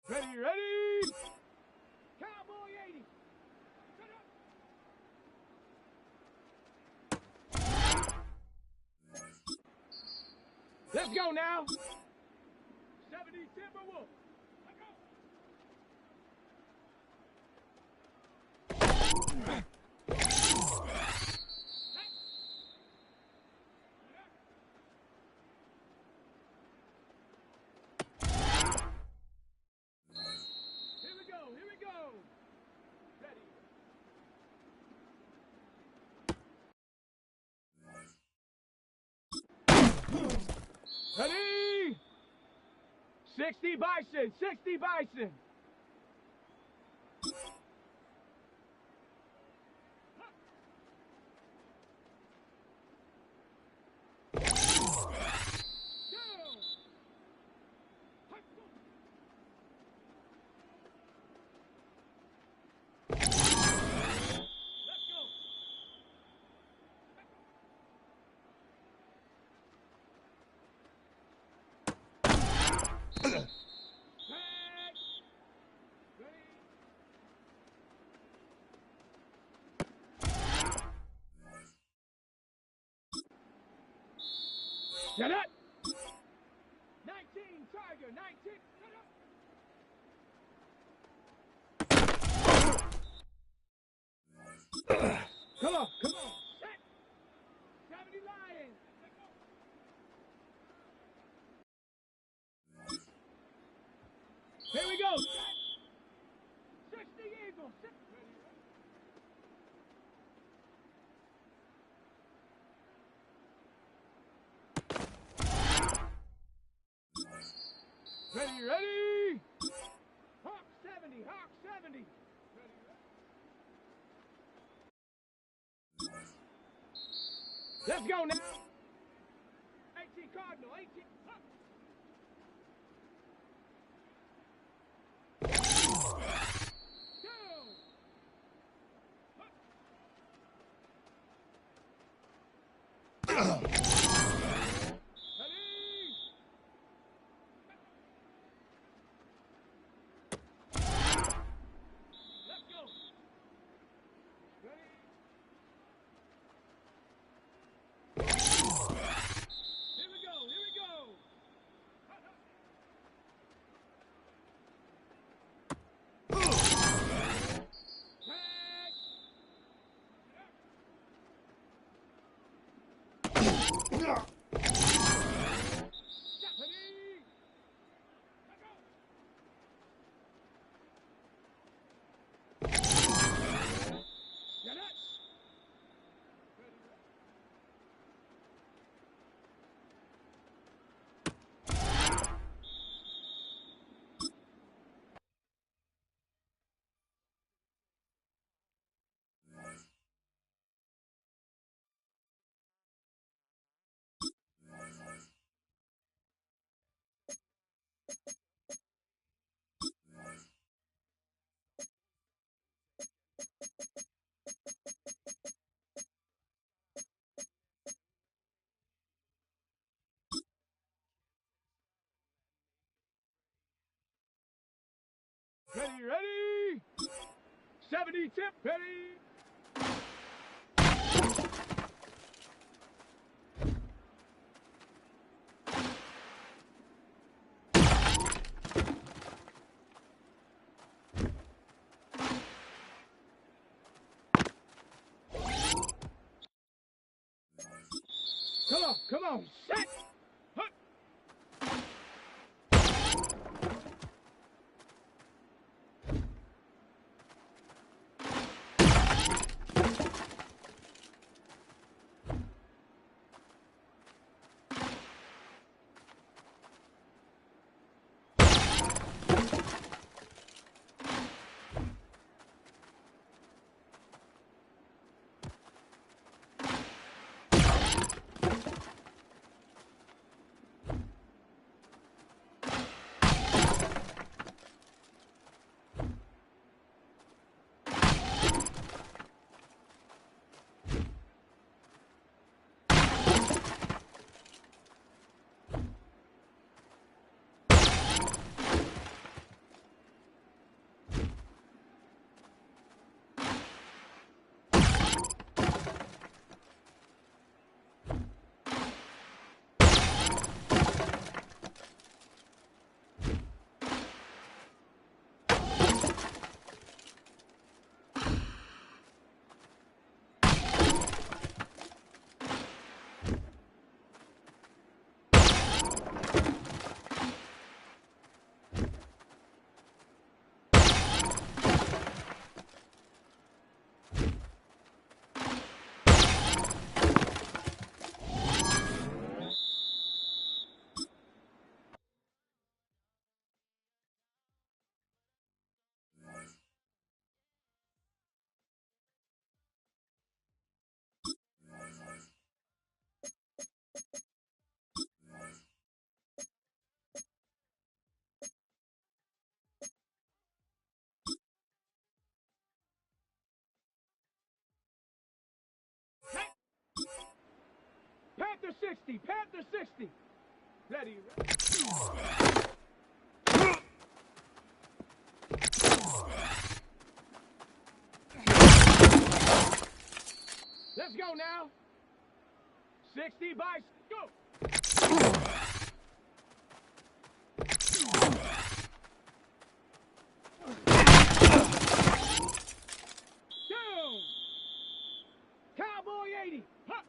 Ready, ready! Cowboy 80! Let's go now! 70 Timberwolf! Here we go! Ready! Ready! 60 Bison! 60 Bison! Get up! 19 Tiger! 19! Come on! Come on! Set! 70 Lions! Here we go! Set! 60 Eagles! Set. Ready, ready! Hawk 70, Hawk 70! Let's go now! 18 Cardinal, 18... Hawk. Ready, ready! 70 tip, ready! Come on, set! 60. Panther 60. Ready. Let's go now. 60 by go. Down. Cowboy 80. Huh.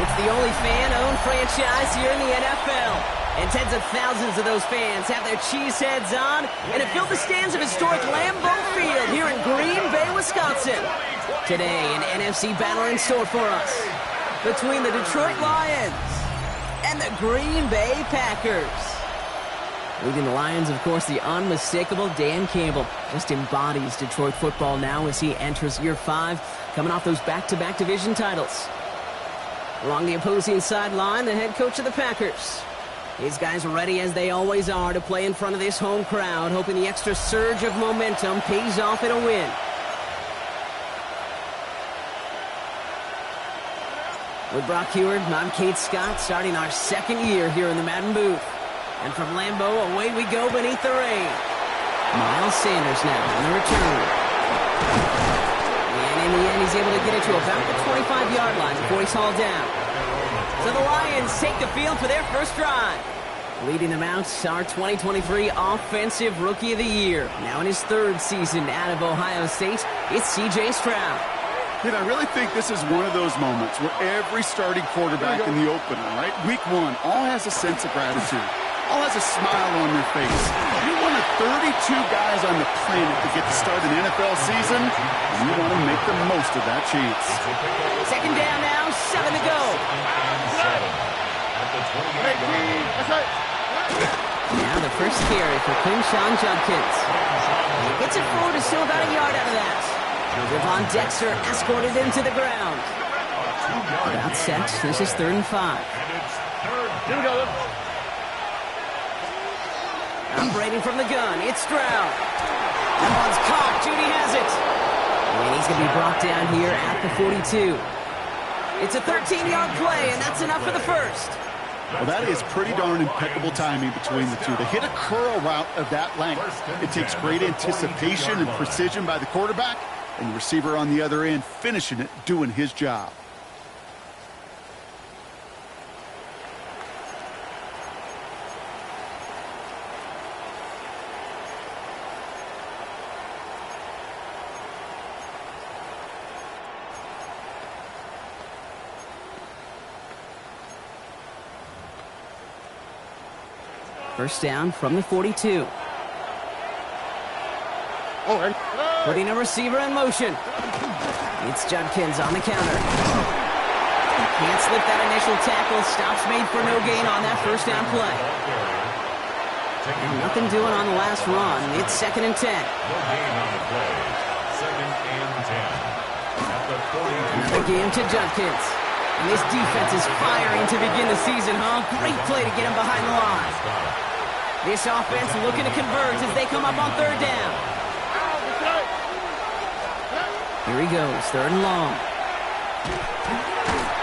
It's the only fan-owned franchise here in the NFL. And tens of thousands of those fans have their cheese heads on and have filled the stands of historic Lambeau Field here in Green Bay, Wisconsin. Today, an NFC battle in store for us between the Detroit Lions and the Green Bay Packers. Leading the Lions, of course, the unmistakable Dan Campbell. Just embodies Detroit football now as he enters year 5, coming off those back-to-back division titles. Along the opposing sideline, the head coach of the Packers. These guys are ready, as they always are, to play in front of this home crowd, hoping the extra surge of momentum pays off in a win. With Brock Huard, I'm Kate Scott, starting our second year here in the Madden booth. And from Lambeau, away we go beneath the rain. Miles Sanders now on the return. And in the end, he's able to get it to about the 25-yard line before he's hauled down. So the Lions take the field for their first drive. Leading them out, our 2023 Offensive Rookie of the Year. Now in his 3rd season out of Ohio State, it's C.J. Stroud. And I really think this is one of those moments where every starting quarterback in the opener, right, week 1, all has a sense of gratitude. All has a smile on their face. You're one of 32 guys on the planet to get to start an NFL season, and you want to make the most of that chance. Second down now, 7 to go. Now the first carry for Quinshon Judkins. He gets it forward to still about a yard out of that. Devon Dexter escorted him to the ground. About set. This is 3rd and 5. Here we go. Operating from the gun, it's Stroud. That one's caught. Judy has it. And he's going to be brought down here at the 42. It's a 13-yard play, and that's enough for the first. Well, that is pretty darn impeccable timing between the two. To hit a curl route of that length, it takes great anticipation and precision by the quarterback, and the receiver on the other end finishing it, doing his job. First down from the 42. Oh, Putting a receiver in motion. It's Judkins on the counter. Can't slip that initial tackle. Stops made for no gain on that first down play. And nothing doing on the last run. It's 2nd and 10. Another game to Judkins. And this defense is firing to begin the season, huh? Great play to get him behind the line. This offense looking to converge as they come up on 3rd down. Here he goes, 3rd and long.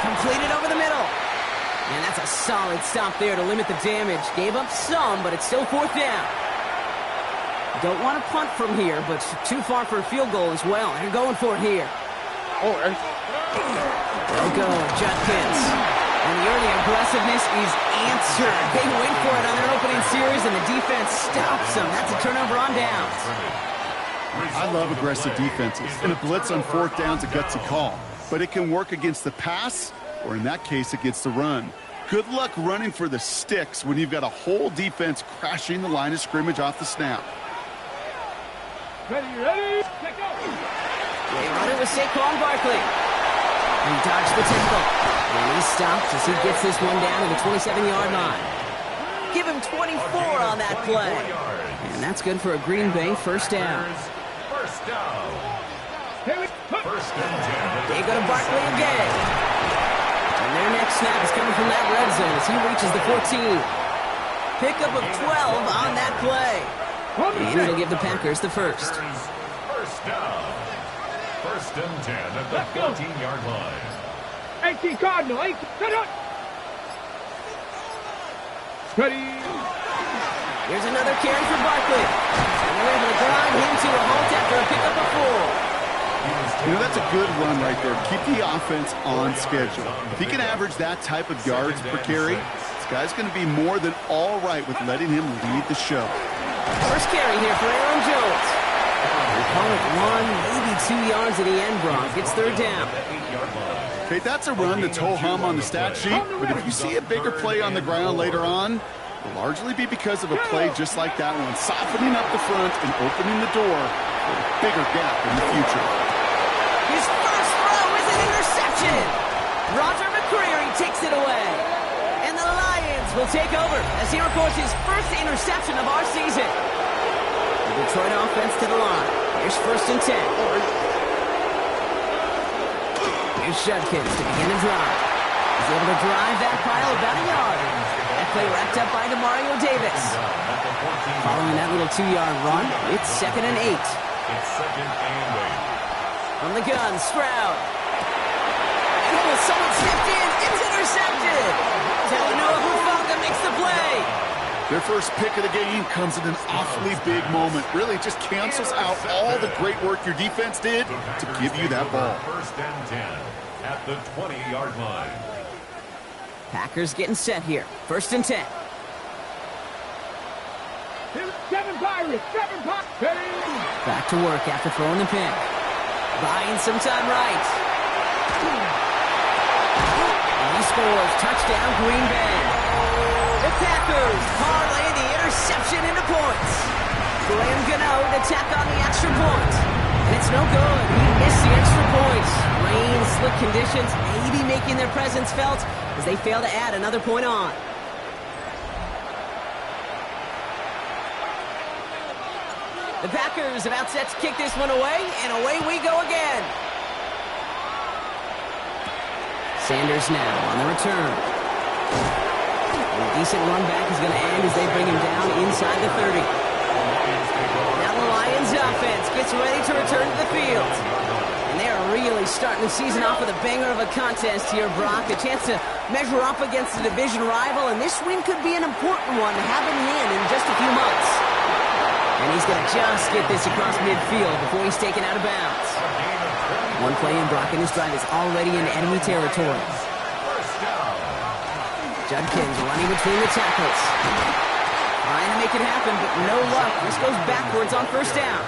Completed over the middle. And that's a solid stop there to limit the damage. Gave up some, but it's still 4th down. Don't want to punt from here, but too far for a field goal as well. They're going for it here. They'll go, Judkins. And the early aggressiveness is answered. They went for it on their opening series, and the defense stops them. That's a turnover on downs. I love aggressive defenses, and a blitz on 4th down is a gutsy call. But it can work against the pass, or in that case, against the run. Good luck running for the sticks when you've got a whole defense crashing the line of scrimmage off the snap. Ready, take off. They run it with Saquon Barkley. He dodged the tackle. And he stops as he gets this one down to the 27-yard line. Give him 24 on that play. And that's good for a Green Bay 1st down. They go to Barkley again. And their next snap is coming from that red zone as he reaches the 14. Pickup of 12 on that play. And it'll give the Packers the first. 1st down. 1st and 10 at the 14-yard line. 18 Cardinal, 18. Set up. Ready. Here's another carry for Barkley. And they're able to grind him to a halt after a pickup of 4. You know, that's a good run right there. Keep the offense on schedule. If he can average that type of yards per carry, this guy's going to be more than all right with letting him lead the show. First carry here for Aaron Jones. They call it 1, maybe 2 yards at the end, Brock. It's 3rd down. Okay, that's a run that's ho-hum on the stat sheet, but if you see a bigger play on the ground later on, it'll largely be because of a play just like that one, softening up the front and opening the door for a bigger gap in the future. His first throw is an interception. Roger McCreary takes it away. And the Lions will take over as he records his first interception of our season. The Detroit offense to the line. Here's 1st and 10. Here's Judkins to begin the drive. He's able to drive that pile about a yard. That play wrapped up by Demario Davis. Following that little 2-yard run, it's 2nd and 8. It's 2nd and 8. From the gun, Stroud. Oh, someone stepped in. It's intercepted. Talanoa Hufanga makes the play. Their first pick of the game comes in an awfully big moment. Really just cancels out all the great work your defense did to give you that ball. 1st and 10 at the 20-yard line. Packers getting set here. 1st and 10. 7 Pirates, 7 Pirates. Back to work after throwing the pin. Buying some time right. And he scores. Touchdown, Green Bay. The Packers parlay the interception into points. Graham Gano to tack on the extra point. And it's no good. He missed the extra points. Rain, slick conditions, maybe making their presence felt as they fail to add another point on. The Packers about set to kick this one away, and away we go again. Sanders now on the return. And a decent run back is going to end as they bring him down inside the 30. Now the Lions offense gets ready to return to the field. And they are really starting the season off with a banger of a contest here, Brock. A chance to measure up against a division rival, and this win could be an important one to have in hand in just a few months. And he's going to just get this across midfield before he's taken out of bounds. One play in, Brock, and this drive is already in enemy territory. Judkins running between the tackles. Trying to make it happen, but no luck. This goes backwards on 1st down.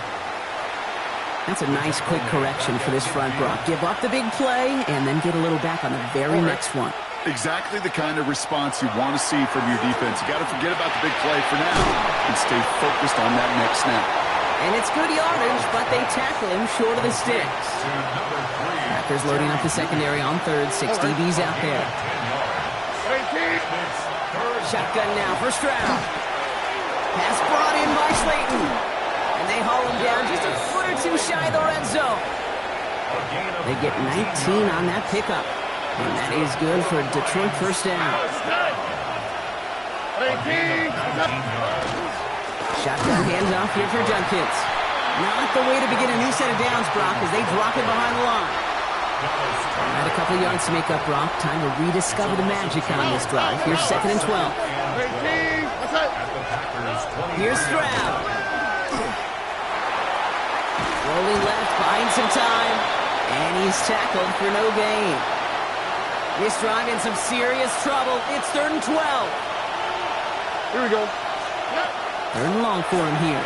That's a nice quick correction for this front, Brock. Give up the big play and then get a little back on the very next one. Exactly the kind of response you want to see from your defense. You got to forget about the big play for now and stay focused on that next snap. And it's good yardage, but they tackle him short of the sticks. Packers loading up the secondary on third. 6 DBs out there. Shotgun now for Stroud. Pass brought in by Slayton. And they haul him down just a foot or two shy of the red zone. They get 19 on that pickup. And that is good for Detroit first down. Shotgun handoff here for Judkins. Not the way to begin a new set of downs, Brock, as they drop it behind the line. Had a couple of yards to make up, Brock. Time to rediscover the magic on this drive. Here's 2nd and 12. Here's Stroud. Rolling left, buying some time. And he's tackled for no gain. This drive in some serious trouble. It's 3rd and 12. Here we go. 3rd and long for him here.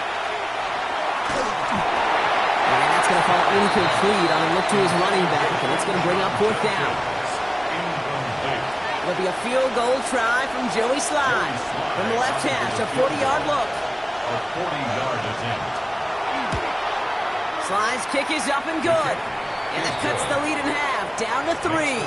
And that's going to fall incomplete on a look to his running back, and it's going to bring up 4th down. It'll be a field goal try from Joey Slides. From the left hash, a 40-yard look. A 40-yard attempt. Slides' kick is up and good. And that cuts the lead in half, down to 3.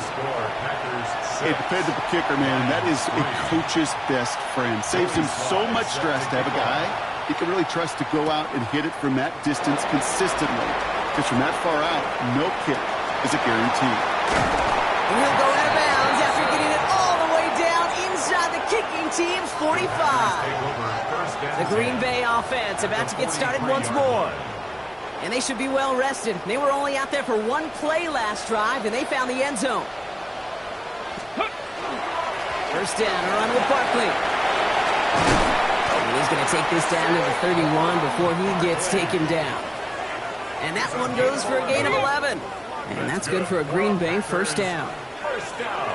Hey, dependable kicker, man, that is a coach's best friend. Saves him so much stress to have a guy he can really trust to go out and hit it from that distance consistently. Because from that far out, no kick is a guarantee. And he'll go out of bounds after getting it all the way down inside the kicking team's 45. The Green Bay offense about to get started once more. And they should be well rested. They were only out there for one play last drive, and they found the end zone. First down, a run with Barkley. And he's going to take this down to the 31 before he gets taken down. And that one goes for a gain of 11. And that's good for a Green Bay first down. First down.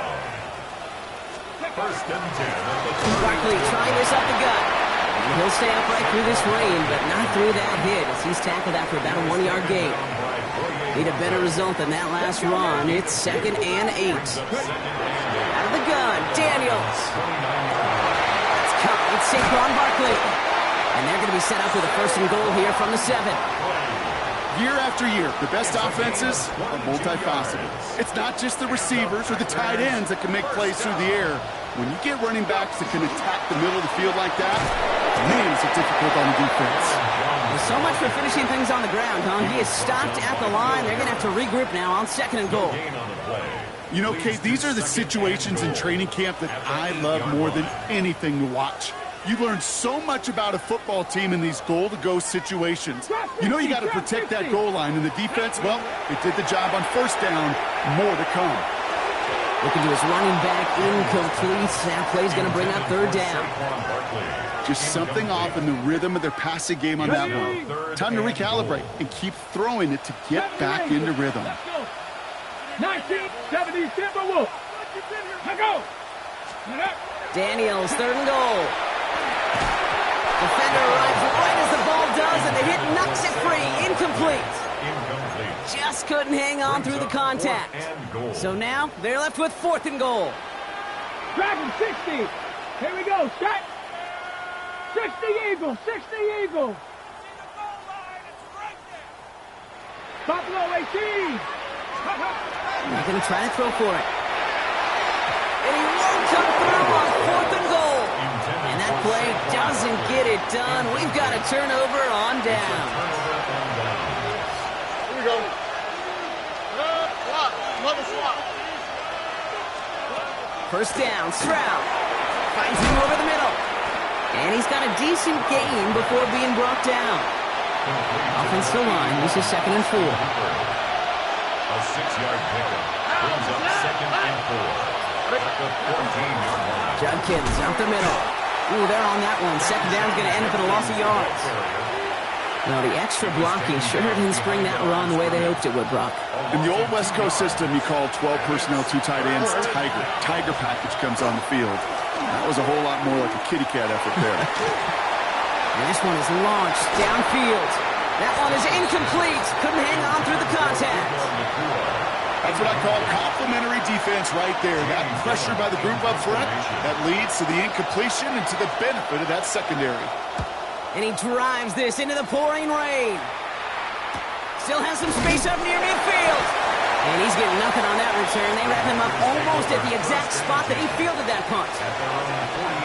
1st and 10. Barkley trying this up the gut. And he'll stay upright through this rain, but not through that hit as he's tackled after about a 1-yard gain. Need a better result than that last run. It's 2nd and 8. Out of the gun, Daniels. It's caught. It's Saquon Barkley. And they're going to be set up with a 1st and goal here from the 7. Year after year, the best offenses are multifaceted. It's not just the receivers or the tight ends that can make plays through the air. When you get running backs that can attack the middle of the field like that, man, is it difficult on the defense. Well, so much for finishing things on the ground, huh? He is stopped at the line. They're going to have to regroup now on 2nd and goal. You know, Kate, these are the situations in training camp that I love more than anything to watch. You learn so much about a football team in these goal-to-go situations. You know you got to protect that goal line, and the defense, well, they did the job on 1st down. More to come. Looking to his running back, incomplete. That play's going to bring up 3rd down. Just something off in the rhythm of their passing game on that one. Time to recalibrate and keep throwing it to get back into rhythm. 1970 Timberwolves. Now go. Daniels, 3rd and goal. Defender arrives right as the ball does, and the hit knocks it free. Incomplete. Just couldn't hang on through the contact. So now they're left with 4th and goal. Dragon 60. Here we go. Shot. 60 Eagles. 60 Eagles. Buffalo 18. He's going to try to throw for it. And he won't come through on 4th and goal. And that play doesn't get it done. We've got a turnover on down. Here we go. Another swap. First down, Stroud finds him over the middle. And he's got a decent gain before being brought down. Offensive line, this is 2nd and 4. A 6-yard pickup brings up 2nd and 4. At the 14-yard line. Judkins out the middle. Ooh, they're on that one. 2nd down's going to end up in a loss of yards. Now, the extra blocking sure didn't spring that run the way they hoped it would, Brock. In the old West Coast system, you call 12 personnel, 2 tight ends, Tiger. Tiger package comes on the field. That was a whole lot more like a kitty cat effort there. And this one is launched downfield. That one is incomplete. Couldn't hang on through the contact. That's what I call complimentary defense right there. That pressure by the group up front, that leads to the incompletion and to the benefit of that secondary. And he drives this into the pouring rain. Still has some space up near midfield. And he's getting nothing on that return. They wrap him up almost at the exact spot that he fielded that punt.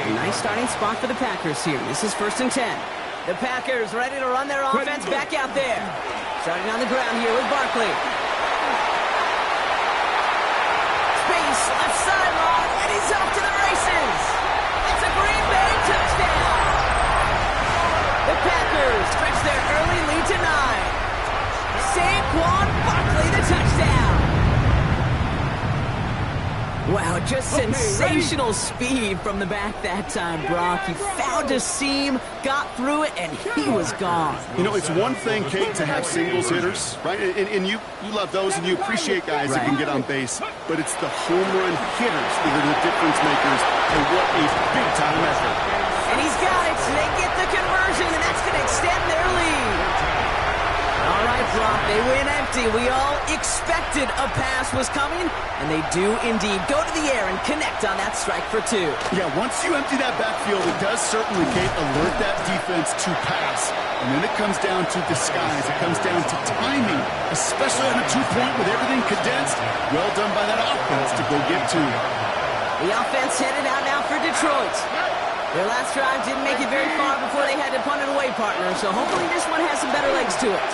A nice starting spot for the Packers here. This is 1st and 10. The Packers ready to run their offense back out there. Starting on the ground here with Barkley. Space, left sideline, and he's off to the races. It's a Green Bay touchdown. The Packers stretch their early lead to 9. Saquon Barkley, the touchdown. Wow, just sensational speed from the back that time, Brock. He found a seam, got through it, and he was gone. You know, it's one thing, Kate, to have singles hitters, right? And you love those, and you appreciate guys that can get on base. But it's the home run hitters that are the difference makers, and what a big-time effort. And he's got it. They get the conversion, and that's going to extend their lead. All right, Brock, they win empty. We all expected a pass was coming, and they do indeed go to the air and connect on that strike for 2. Yeah, once you empty that backfield, it does certainly, Kate, alert that defense to pass. And then it comes down to disguise. It comes down to timing, especially on a 2-point with everything condensed. Well done by that offense to go get 2. The offense headed out now for Detroit. Their last drive didn't make it very far before they had to punt it away, partner, so hopefully this one has some better legs to it.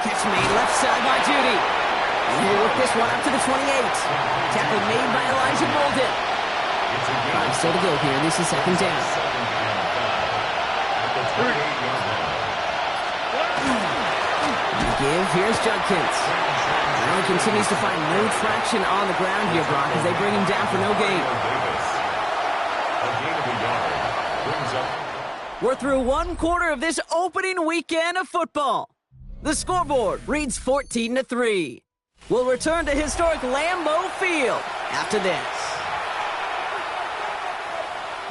Catch made left side by Judy. And he'll work this one up to the 28. Tackle made by Elijah Molden. 5 still to go here. This is 2nd down. Give. Here's Judkins. Now he continues to find no traction on the ground here, Brock, as they bring him down for no gain. We're through 1/4 of this opening weekend of football. The scoreboard reads 14-3. We'll return to historic Lambeau Field after this.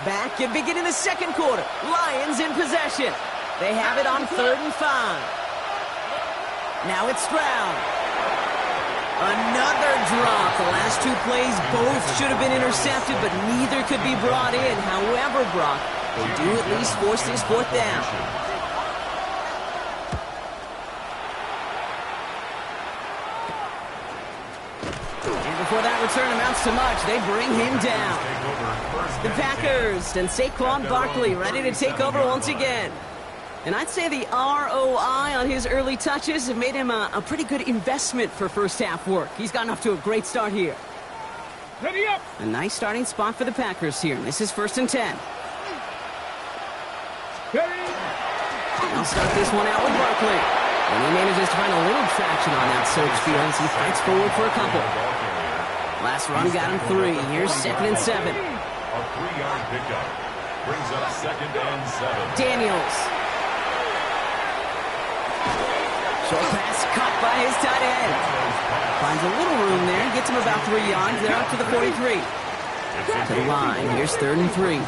Back and beginning the 2nd quarter. Lions in possession. They have it on 3rd and 5. Now it's Stroud. Another drop. The last 2 plays both should have been intercepted, but neither could be brought in. However, Brock, they do at least force this 4th down. And before that return amounts to much, they bring him down. The Packers and Saquon Barkley ready to take over once again. And I'd say the ROI on his early touches have made him a pretty good investment for first-half work. He's gotten off to a great start here. Ready up. A nice starting spot for the Packers here. This is 1st and 10. I'll start this one out with Barkley. And he manages to find a little traction on that search field as he fights forward for a couple. Last run got him 3. Here's 2nd and 7. A 3-yard pickup brings up 2nd and 7. Daniels. Short pass caught by his tight end. Finds a little room there. Gets him about 3 yards. They're up to the 43. To the line. Here's 3rd and 3.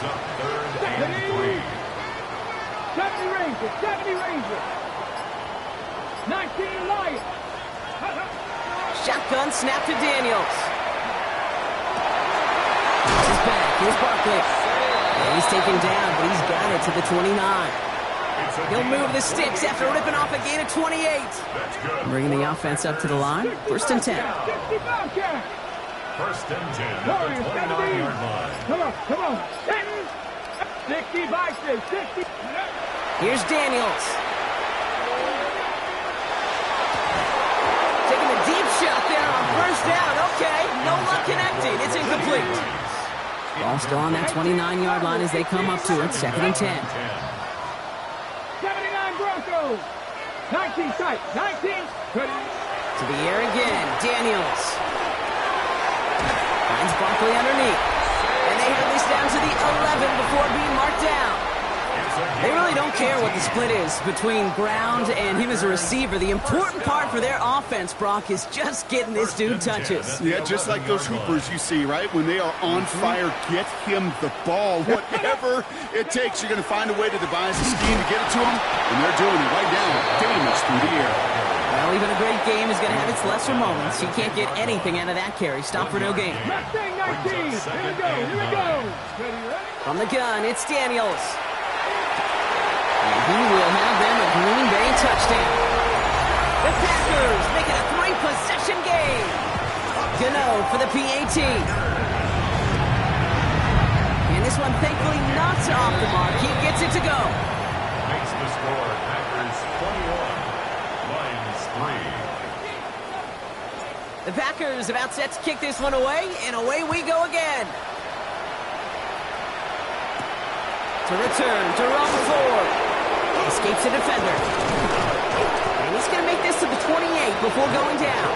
70 Rangers. 70 Rangers. 19 Lions. Shotgun snap to Daniels. He's back. Here's Barkley. And he's taken down, but he's got it to the 29. He'll move the sticks after ripping off a gain of 28. Bringing the offense up to the line. 1st and 10. 1st and 10 at the 29-yard line. Come on. 60 boxes. 60. Here's Daniels. Taking a deep shot there on 1st down. Okay, no luck connecting. It's incomplete. Ball still on that 29-yard line as they come up to it. 2nd and 10. 79 Broncos. 19 tight. 19. To the air again. Daniels. Finds Barkley underneath. And they have this down to the 11 before being marked down. They really don't care what the split is between ground and him as a receiver. The important part for their offense, Brock, is just getting this dude touches. Yeah, just like those hoopers you see, right? When they are on fire, get him the ball. Whatever it takes, you're going to find a way to devise a scheme to get it to him, and they're doing it right now. Damage through the air. Well, even a great game is going to have its lesser moments. You can't get anything out of that carry. Stop for no gain. Mustang 19. Here we go. From the gun, it's Daniels. And he will have them a Green Bay touchdown. The Packers make it a 3-possession game. Gano for the PAT. And this one thankfully not off the mark. He gets it to go. Makes the score Packers 21, Lions 3. The Packers about set to kick this one away, and away we go again. To return, Jerome Ford. Escapes a defender. And he's going to make this to the 28 before going down.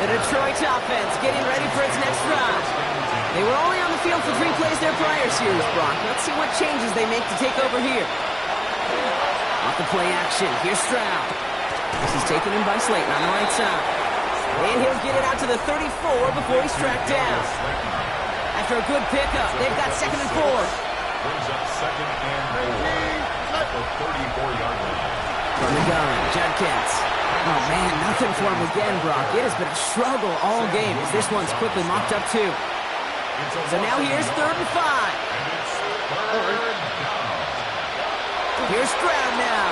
The Detroit offense getting ready for its next drive. They were only on the field for 3 plays their prior series, Brock. Let's see what changes they make to take over here. Off the play action, here's Stroud. This is taken in by Slayton on the right side. And he'll get it out to the 34 before he's tracked down. After a good pickup, they've got 2nd and 4. Brings up 2nd and 4 at the 34-yard line. From the gun, Judkins. Oh, man, nothing for him again, Brock. It has been a struggle all game as this one's quickly mocked up, too. So now here's 3rd and 5. And it's 3rd down. Here's Stroud now.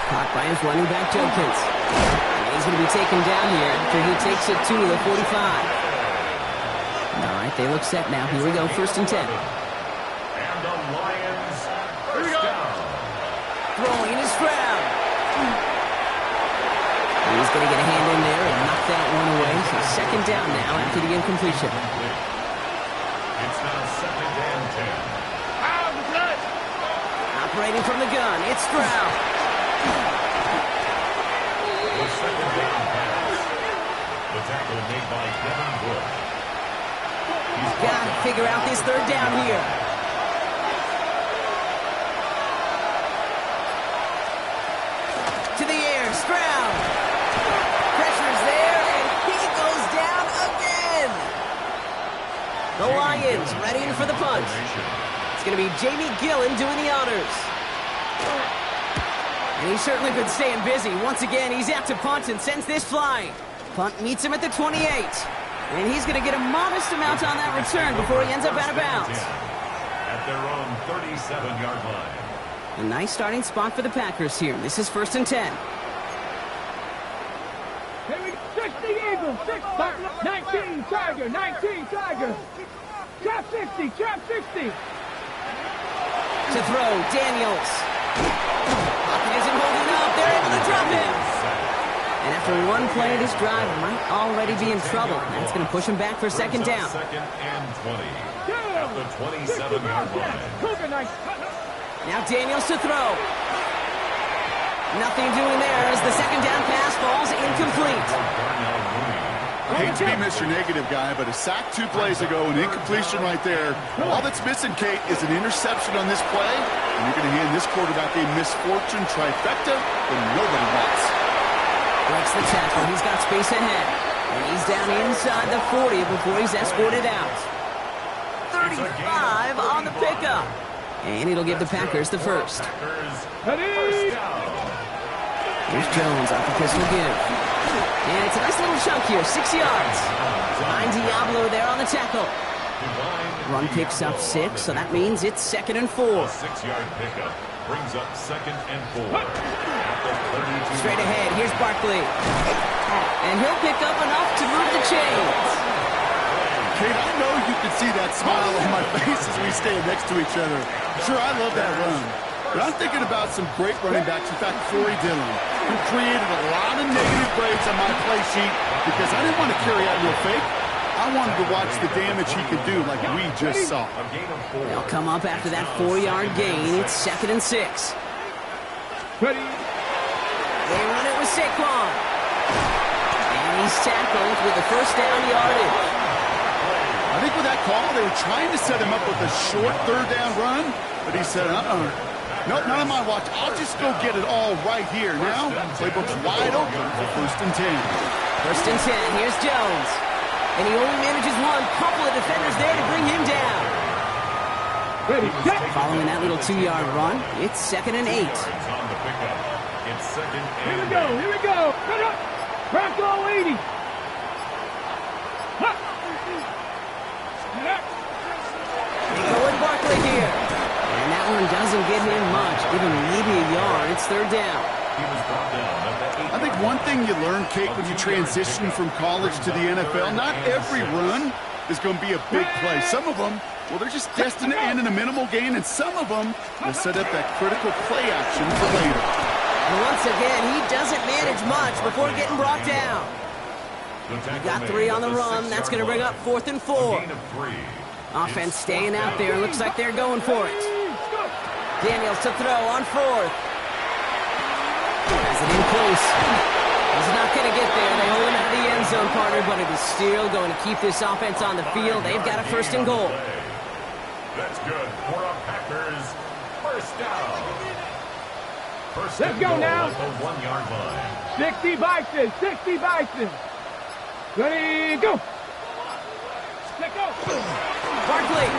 Caught by his running back, Judkins. And he's going to be taken down here after he takes it to the 45. All right, they look set now. Here we go, 1st and 10. And the Lions first down. Throwing is Stroud. He's going to get a hand in there and knock that one away. So 2nd down now after the incompletion. It's now 2nd and 10. Operating from the gun, it's Stroud. The 2nd down pass. The tackle made by Devin Bush. He's got to figure out this 3rd down here. To the air, Stroud. Pressure's there, and he goes down again. The Lions ready for the punt. It's going to be Jamie Gillen doing the honors. And he's certainly been staying busy. Once again, he's out to punt and sends this flying. Punt meets him at the 28. And he's going to get a modest amount on that return before he ends up out of bounds. At their own 37-yard line. A nice starting spot for the Packers here. This is 1st and 10. Here we go. 60 Eagles, 19 Tiger, 19 Tiger. Trap 60, trap 60. To throw, Daniels. He isn't holding up. They're able to drop him. And after one play of this drive, might already be in trouble. That's going to push him back for 2nd down. 2nd and 20 at the 27-yard line. Now Daniels to throw. Nothing doing there as the 2nd down pass falls incomplete. I hate to be Mr. Negative guy, but a sack 2 plays ago, an incompletion right there. All that's missing, Kate, is an interception on this play, and you're going to hand this quarterback a misfortune trifecta that nobody wants. Breaks the tackle. He's got space ahead. And he's down inside the 40 before he's escorted out. 35 on the pickup. And it'll give the Packers the first. Ready? Here's Jones off the pistol give. And it's a nice little chunk here, 6 yards. Ryan Diablo there on the tackle. Run picks up 6, so that means it's 2nd and 4. A 6-yard pickup brings up 2nd and 4. At the 32. Straight ahead, here's Barkley. And he'll pick up enough to move the chains. Kate, I know you can see that smile on my face as we stand next to each other. Sure, I love that run. But I'm thinking about some great running backs. In fact, Corey Dillon, who created a lot of negative grades on my play sheet because I didn't want to carry out no fake. I wanted to watch the damage he could do like we just saw. A gain of 4. They'll come up after that 4-yard gain. It's 2nd and 6. Ready? They run it with Saquon. And he's tackled with the 1st down yardage. I think with that call, they were trying to set him up with a short 3rd down run, but he said, nope, not on my watch. I'll just go get it all right here. Now, playbook's wide open for 1st and 10. 1st and 10, here's Jones. And he only manages one. Couple of defenders there to bring him down. Ready? Set. Following that little 2-yard run, it's 2nd and 8. On the pickup. It's 2nd Here we and go, here we go. Cut up. Bronco 80. They go with Barkley here. It's third down. He was brought down at the 8 I think one thing you learn, Kate, when you transition from college to the NFL, not every run is going to be a big play. Some of them, well, they're just destined to end in a minimal gain, and some of them will set up that critical play action for later. And once again, he doesn't manage much before getting brought down. He got 3 on the run. That's going to bring up 4th and 4. Offense staying out there. Looks like they're going for it. Daniels to throw on 4th. Has it in close. He's not going to get there. They hold him out of the end zone, partner, but it is still going to keep this offense on the field. They've got a 1st and goal. That's good for a Packers first down. Let's go now. At the 1-yard line. 60 Bison, 60 Bison. Ready, go. Let go. Barkley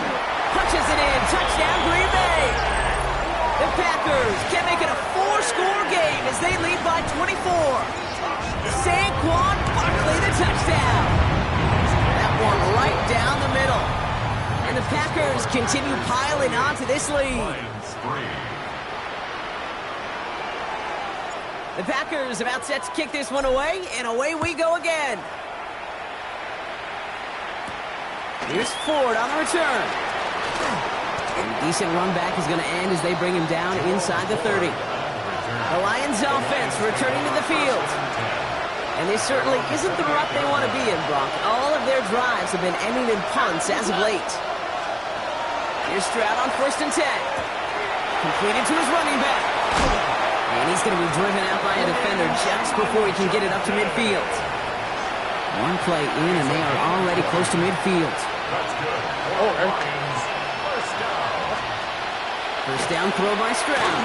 punches it in. Touchdown, Green Bay. The Packers can make it a 4-score game as they lead by 24. Saquon Barkley, the touchdown. That one right down the middle. And the Packers continue piling on to this lead. Lions 3. The Packers about set to kick this one away, and away we go again. Here's Ford on the return. And a decent run back is going to end as they bring him down inside the 30. The Lions offense returning to the field. And this certainly isn't the rut they want to be in, Brock. All of their drives have been ending in punts as of late. Here's Stroud on 1st and 10. Completed to his running back. And he's going to be driven out by a defender just before he can get it up to midfield. One play in, and they are already close to midfield. That's good. Lions first down. First down throw by Stroud.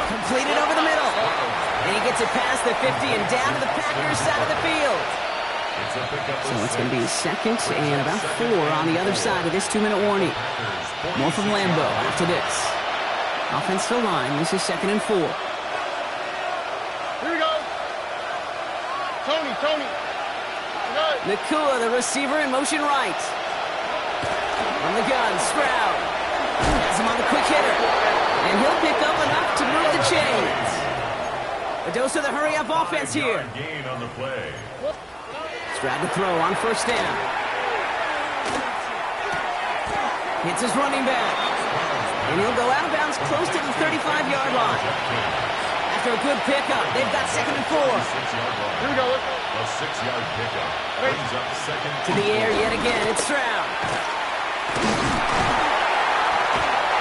Completed over the middle. And he gets it past the 50 and down to the Packers side of the field. It's a pickup of So it's going to be 2nd and about 4 on the other side of this 2-minute warning. More from Lambeau after this. Offensive line, this is 2nd and 4. Here we go. Tony. Nakua, the receiver, in motion right. On the gun, Stroud. Has him on the quick hitter. And he'll pick up enough to move the chains. A dose of the hurry-up offense here. Gain on the play. Stroud to throw on 1st down. Hits his running back. And he'll go out of bounds close to the 35-yard line. After a good pickup, they've got 2nd and 4. Here we go. A 6-yard pickup. Brings up 2nd. To the air yet again, it's Stroud.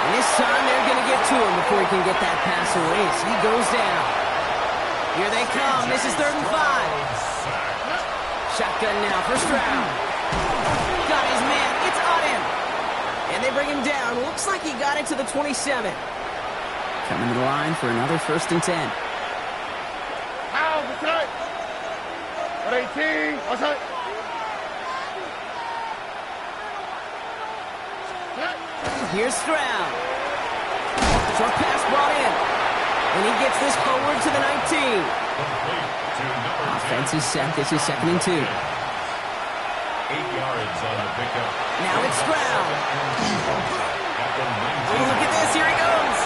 And this time they're going to get to him before he can get that pass away as he goes down. Here they come. This is 3rd and 5. Shotgun now for Stroud. Got his man. It's on him. And they bring him down. Looks like he got it to the 27. Coming to the line for another 1st and 10. Out, okay. At 18, okay. Here's Stroud. Short pass brought in. And he gets this forward to the 19. Offense is set. This is 2nd and 2. 8 yards on the pickup. Now it's Stroud. At the 19. Oh, look at this. Here he goes.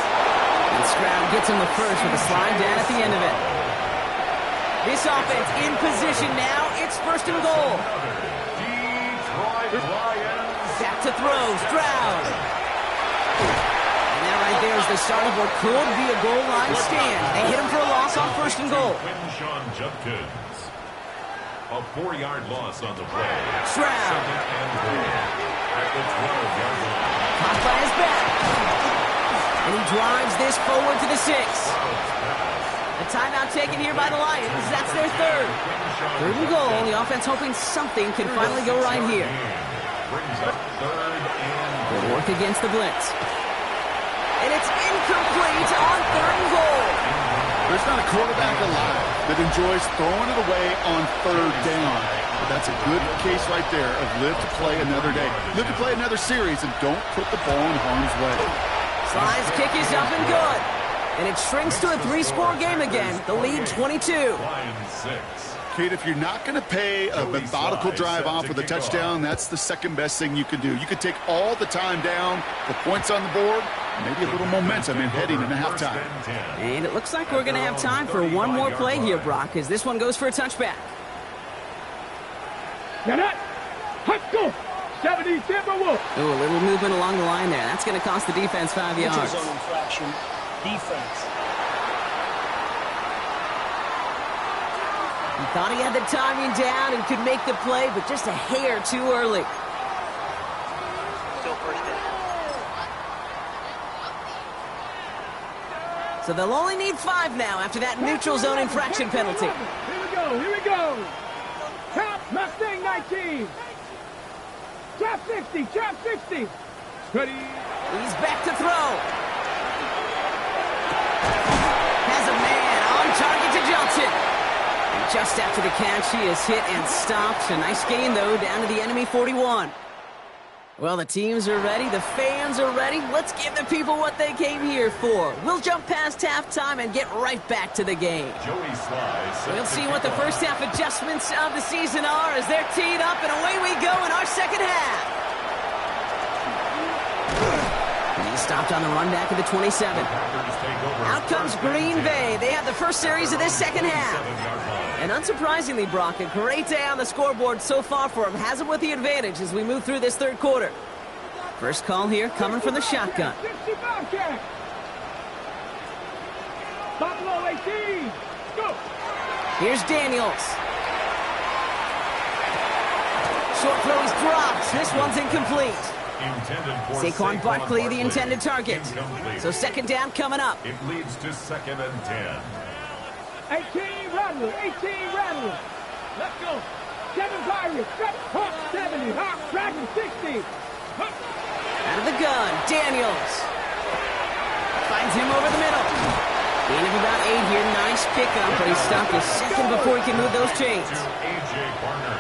And Stroud gets him the first with a slide down at the end of it. This offense in position now. It's 1st and goal. Detroit Lions. Back to throw. Stroud. And that right there is the start of what could be a goal line stand. They hit him for a loss on 1st and goal. Quinshon Judkins. A 4-yard loss on the play. Stroud. 2nd and goal. At the 12-yard line. Caught by his back. And he drives this forward to the 6. A timeout taken here by the Lions. That's their 3rd. 3rd and goal. The offense hoping something can finally go right here. Brings up 3rd and Good work against the blitz. And it's incomplete on 3rd and goal. There's not a quarterback alive that enjoys throwing it away on 3rd down. But that's a good case right there of live to play another day. Live to play another series and don't put the ball in harm's way. Sly's kick is up and good. And it shrinks to a 3-score game again. The lead 22. Lions 6. Kate, if you're not going to pay a methodical drive off with a touchdown, that's the second best thing you can do. You could take all the time down, put points on the board, Maybe a little momentum in heading into halftime. And it looks like we're going to have time for one more play here, Brock, as this one goes for a touchback. Get it. Let's go. 70 Timberwolves. Ooh, a little movement along the line there. That's going to cost the defense 5 yards. Neutral zone infraction. Defense. He thought he had the timing down and could make the play, but just a hair too early. Still first down. So they'll only need 5 now after that neutral zone infraction penalty. Here we go. Here we go. Top Mustang 19. Trap 60. Trap 60. Ready. He's back to throw. Has a man on target to Johnson. And just after the catch, he is hit and stopped. A nice gain, though, down to the enemy 41. Well, the teams are ready. The fans are ready. Let's give the people what they came here for. We'll jump past halftime and get right back to the game. Joey Slice. We'll see what the first half adjustments of the season are as they're teed up, and away we go in our second half. And he's stopped on the run back at the 27. Out comes Green Bay. They have the first series of this second half. And unsurprisingly, Brock, a great day on the scoreboard so far for him. Has him with the advantage as we move through this third quarter. First call here coming from the shotgun. 65 catch. Buffalo 18. Go. Here's Daniels. Short throw is dropped. This one's incomplete. Saquon Barkley, the intended target. So second down coming up. It leads to 2nd and 10. 18 Rattler. 18 Rattler. Let's go. 7 Pirates. Hawk 70. Hawk Dragon 60. Out of the gun, Daniels. Finds him over the middle. Gain of about 8 here. Nice pickup, but he stopped a second before he can move those chains. A.J. Barner.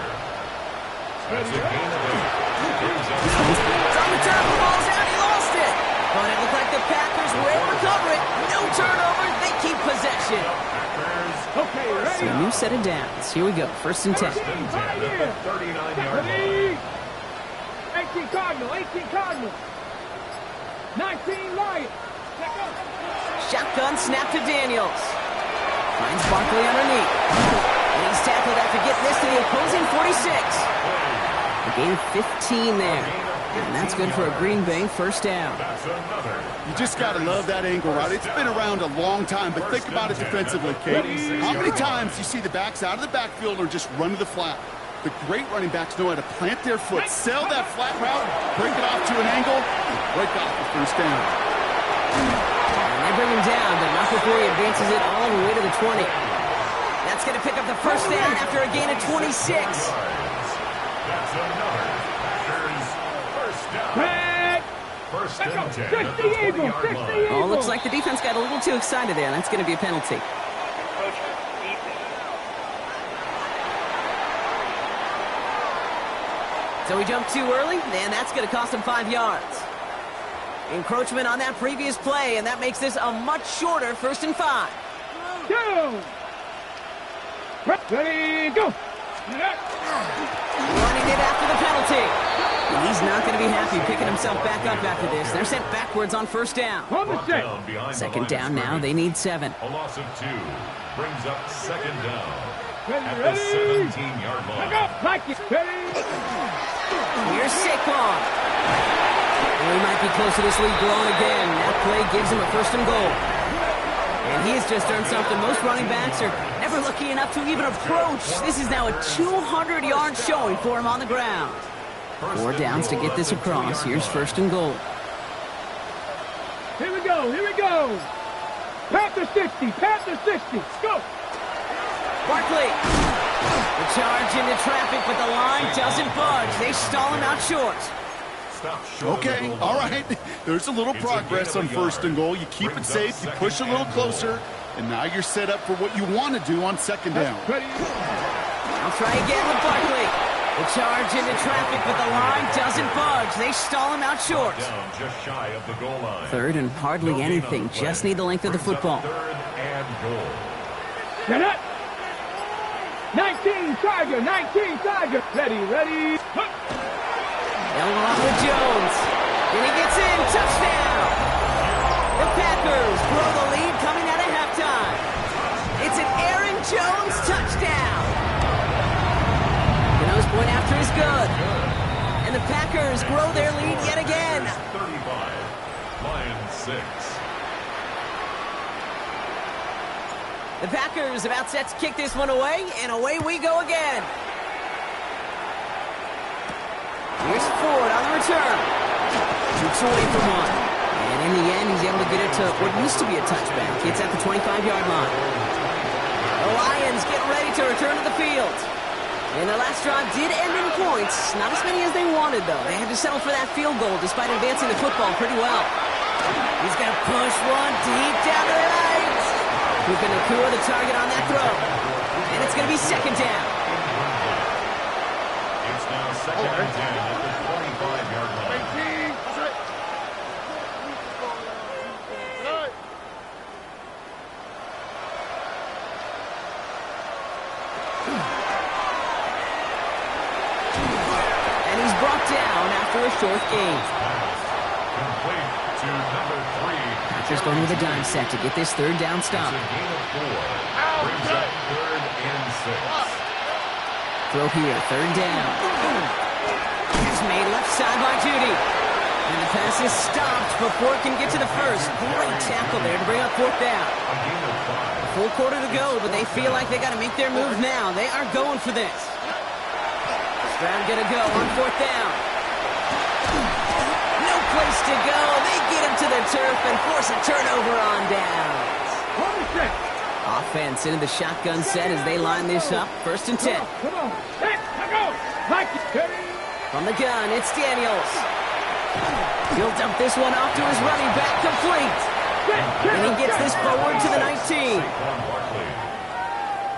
That's a gain of 8. It's on the turn, the ball's out, he lost it. But it looked like the Packers were able to recover it. No turnovers, they keep possession. Okay, ready. So a new set of downs. Here we go, 1st and 10. 39-yard line. Ready. 18 Cardinal. 18 Cardinal. 19 Lions. Let's go. Shotgun snap to Daniels. Finds Barkley underneath. And he's tackled after getting this to the opposing 46. A gain of 15 there. And that's good for a Green Bay first down. You just got to love that angle, right? It's been around a long time, but think about it defensively, Katie. How many times you see the backs out of the backfield or just run to the flat? The great running backs know how to plant their foot, sell that flat route, break it off to an angle, break off the first down. And they bring him down, but not before he advances it all the way to the 20. That's going to pick up the first down after a gain of 26. That's another Packers first down. Red. First Let's go. and 10 at 60 the Eagles. 20-yard 60 line. Oh, Eagles. looks like the defense got a little too excited there. That's going to be a penalty. So we jumped too early, and that's going to cost him 5 yards. Encroachment on that previous play, and that makes this a much shorter 1st and 5. Go. Ready, go. Running it after the penalty. And he's not going to be happy picking himself back up after this. They're sent backwards on 1st down. On the set. Down behind the Second line down of now. They need 7. A loss of 2 brings up 2nd down at the Ready. 17-yard Let's line. go. Like it. Ready. Here's Saquon. And he might be close to this lead growing again. That play gives him a 1st and goal. And he has just done something most running backs are never lucky enough to even approach. This is now a 200-yard showing for him on the ground. 4 downs to get this across. Here's 1st and goal. Here we go. Here we go. Panther 60. Panther 60. Go. Barkley. The charge into traffic, but the line doesn't budge. They stall him out short. Stop short of the Okay, goal all line. right. There's a little It's a progress gain on of a yard. 1st and goal. You keep it Brings safe, up you 2nd push a little and goal. closer, and now you're set up for what you want to do on 2nd down. Ready. I'll try again with Barkley. The charge into traffic, but the line doesn't budge. They stall him out short. Down just shy of the goal line. 3rd and hardly No gain on anything. the play. Just need the length of the Brings up football. 3rd and goal. Get up. 19 Tiger. 19 Tiger. Ready. Ready. Elrond with Jones. And he gets in. Touchdown. Packers grow the lead coming out of halftime. It's an Aaron Jones touchdown. The nose point after is good. And the Packers grow their lead yet again. 35, Lions 6. The Packers about set to kick this one away, and away we go again. Here's Ford on the return. Shoots away from one. And in the end, he's able to get it to what used to be a touchback. It's at the 25-yard line. The Lions get ready to return to the field. And their last drive did end in points. Not as many as they wanted, though. They had to settle for that field goal despite advancing the football pretty well. He's going to push one deep down to the right. Puka Nacua the target on that throw. And it's going to be second down. It's now second and 10 at the 25-yard line. 18, that's right. Right. And he's brought down after a short gain. Complete to number 3. Packers going with a dime set to get this third down stop. It's a gain of 4. Brings up third and 6. Throw here, third down. It's made left side by Judy. And the pass is stopped before it can get to the first. Great tackle there to bring up fourth down. A gain of 5. A full quarter to go, but they feel like they got to make their move now. They are going for this. Stroud gonna go on fourth down. No place to go. They get him to the turf and force a turnover on downs. Offense into the shotgun set as they line this up. First and 10. Come on. Set, go. Like it. From the gun, it's Daniels. He'll dump this one off to his running back, complete. And he gets this forward to the 19. Saquon Barkley.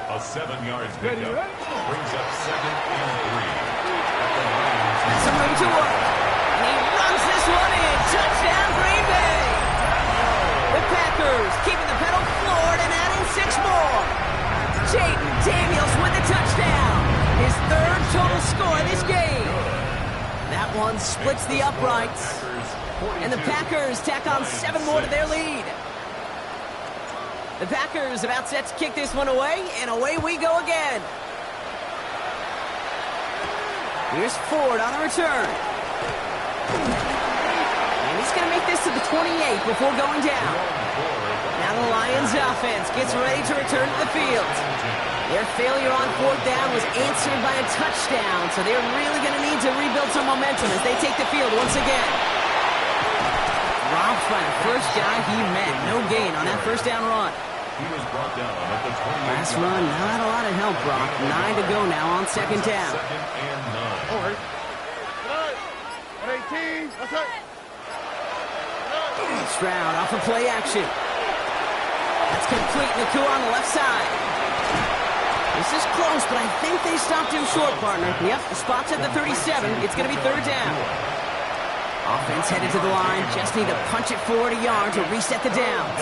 A 7-yard pickup. Brings up second and 3. At the Lions. Some room to work. And he runs this one in. Touchdown, Green Bay. The Packers keeping the pedal floored and adding 6 more. Jayden Daniels with the touchdown. His third total score of this game. That one splits the uprights. And the Packers tack on 7 more to their lead. The Packers about set to kick this one away, and away we go again. Here's Ford on the return. And he's going to make this to the 28 before going down. Now the Lions offense gets ready to return to the field. Their failure on fourth down was answered by a touchdown, so they're really going to need to rebuild some momentum as they take the field once again. Robbed by the first guy he met. No gain on that first down run. He was brought down at the 28. Last run, not a lot of help, Brock. 9 to go now on second down. Second and 9. All right. Right. At 18, that's right. Stroud off of play action. That's complete. Nacua on the left side. This is close, but I think they stopped him short, partner. Yep, the spot's at the 37. It's going to be third down. Offense headed to the line. Just need to punch it forward a yard to reset the downs.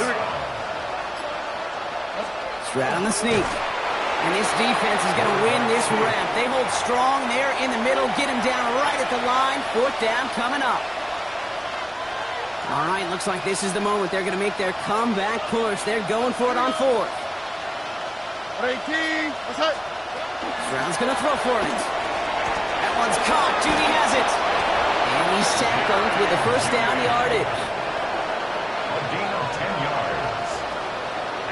Stroud on the sneak. And this defense is going to win this rep. They hold strong there in the middle. Get him down right at the line. Fourth down coming up. All right, looks like this is the moment they're going to make their comeback push. They're going for it on fourth. 18, that's right. Stroud's going to throw for it. That one's caught. Judy has it. And he's tackled with the first down yardage. A gain of 10 yards.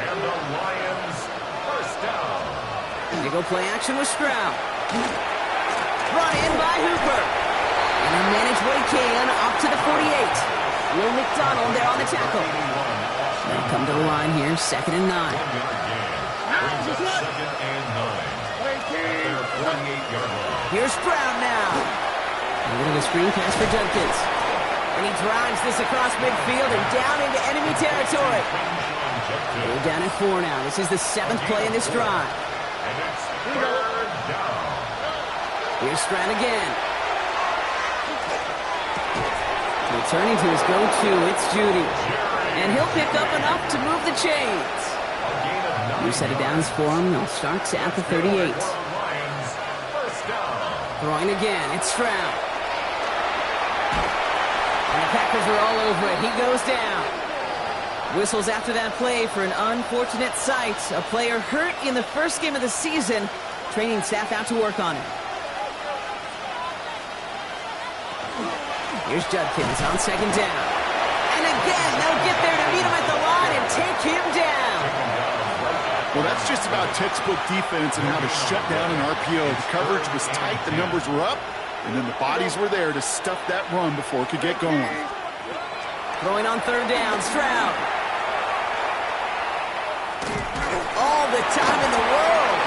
And the Lions first down. They go play action with Stroud. Brought in by Hooper. And he managed what he can up to the 48. Will McDonald there on the tackle. They'll come to the line here, second and 9. 1-yard gain. Brings up second and 9. At their 48-yard line. Here's Stroud now. A little screen pass for Judkins. And he drives this across midfield and down into enemy territory. We're down at 4 now. This is the 7th play in this drive. And it's third down. Here's Stroud again. Returning to his go-to, it's Judy. And he'll pick up enough to move the chains. You set it down for him. He'll start at the 38. Lions first down. Throwing again, it's Stroud. And the Packers are all over it. He goes down. Whistles after that play for an unfortunate sight. A player hurt in the first game of the season. Training staff out to work on it. Here's Judkins on second down. And again, they'll get there to meet him at the line and take him down. Well, that's just about textbook defense and how to shut down an RPO. The coverage was tight, the numbers were up, and then the bodies were there to stuff that run before it could get going. Throwing on third down, Stroud. All the time in the world.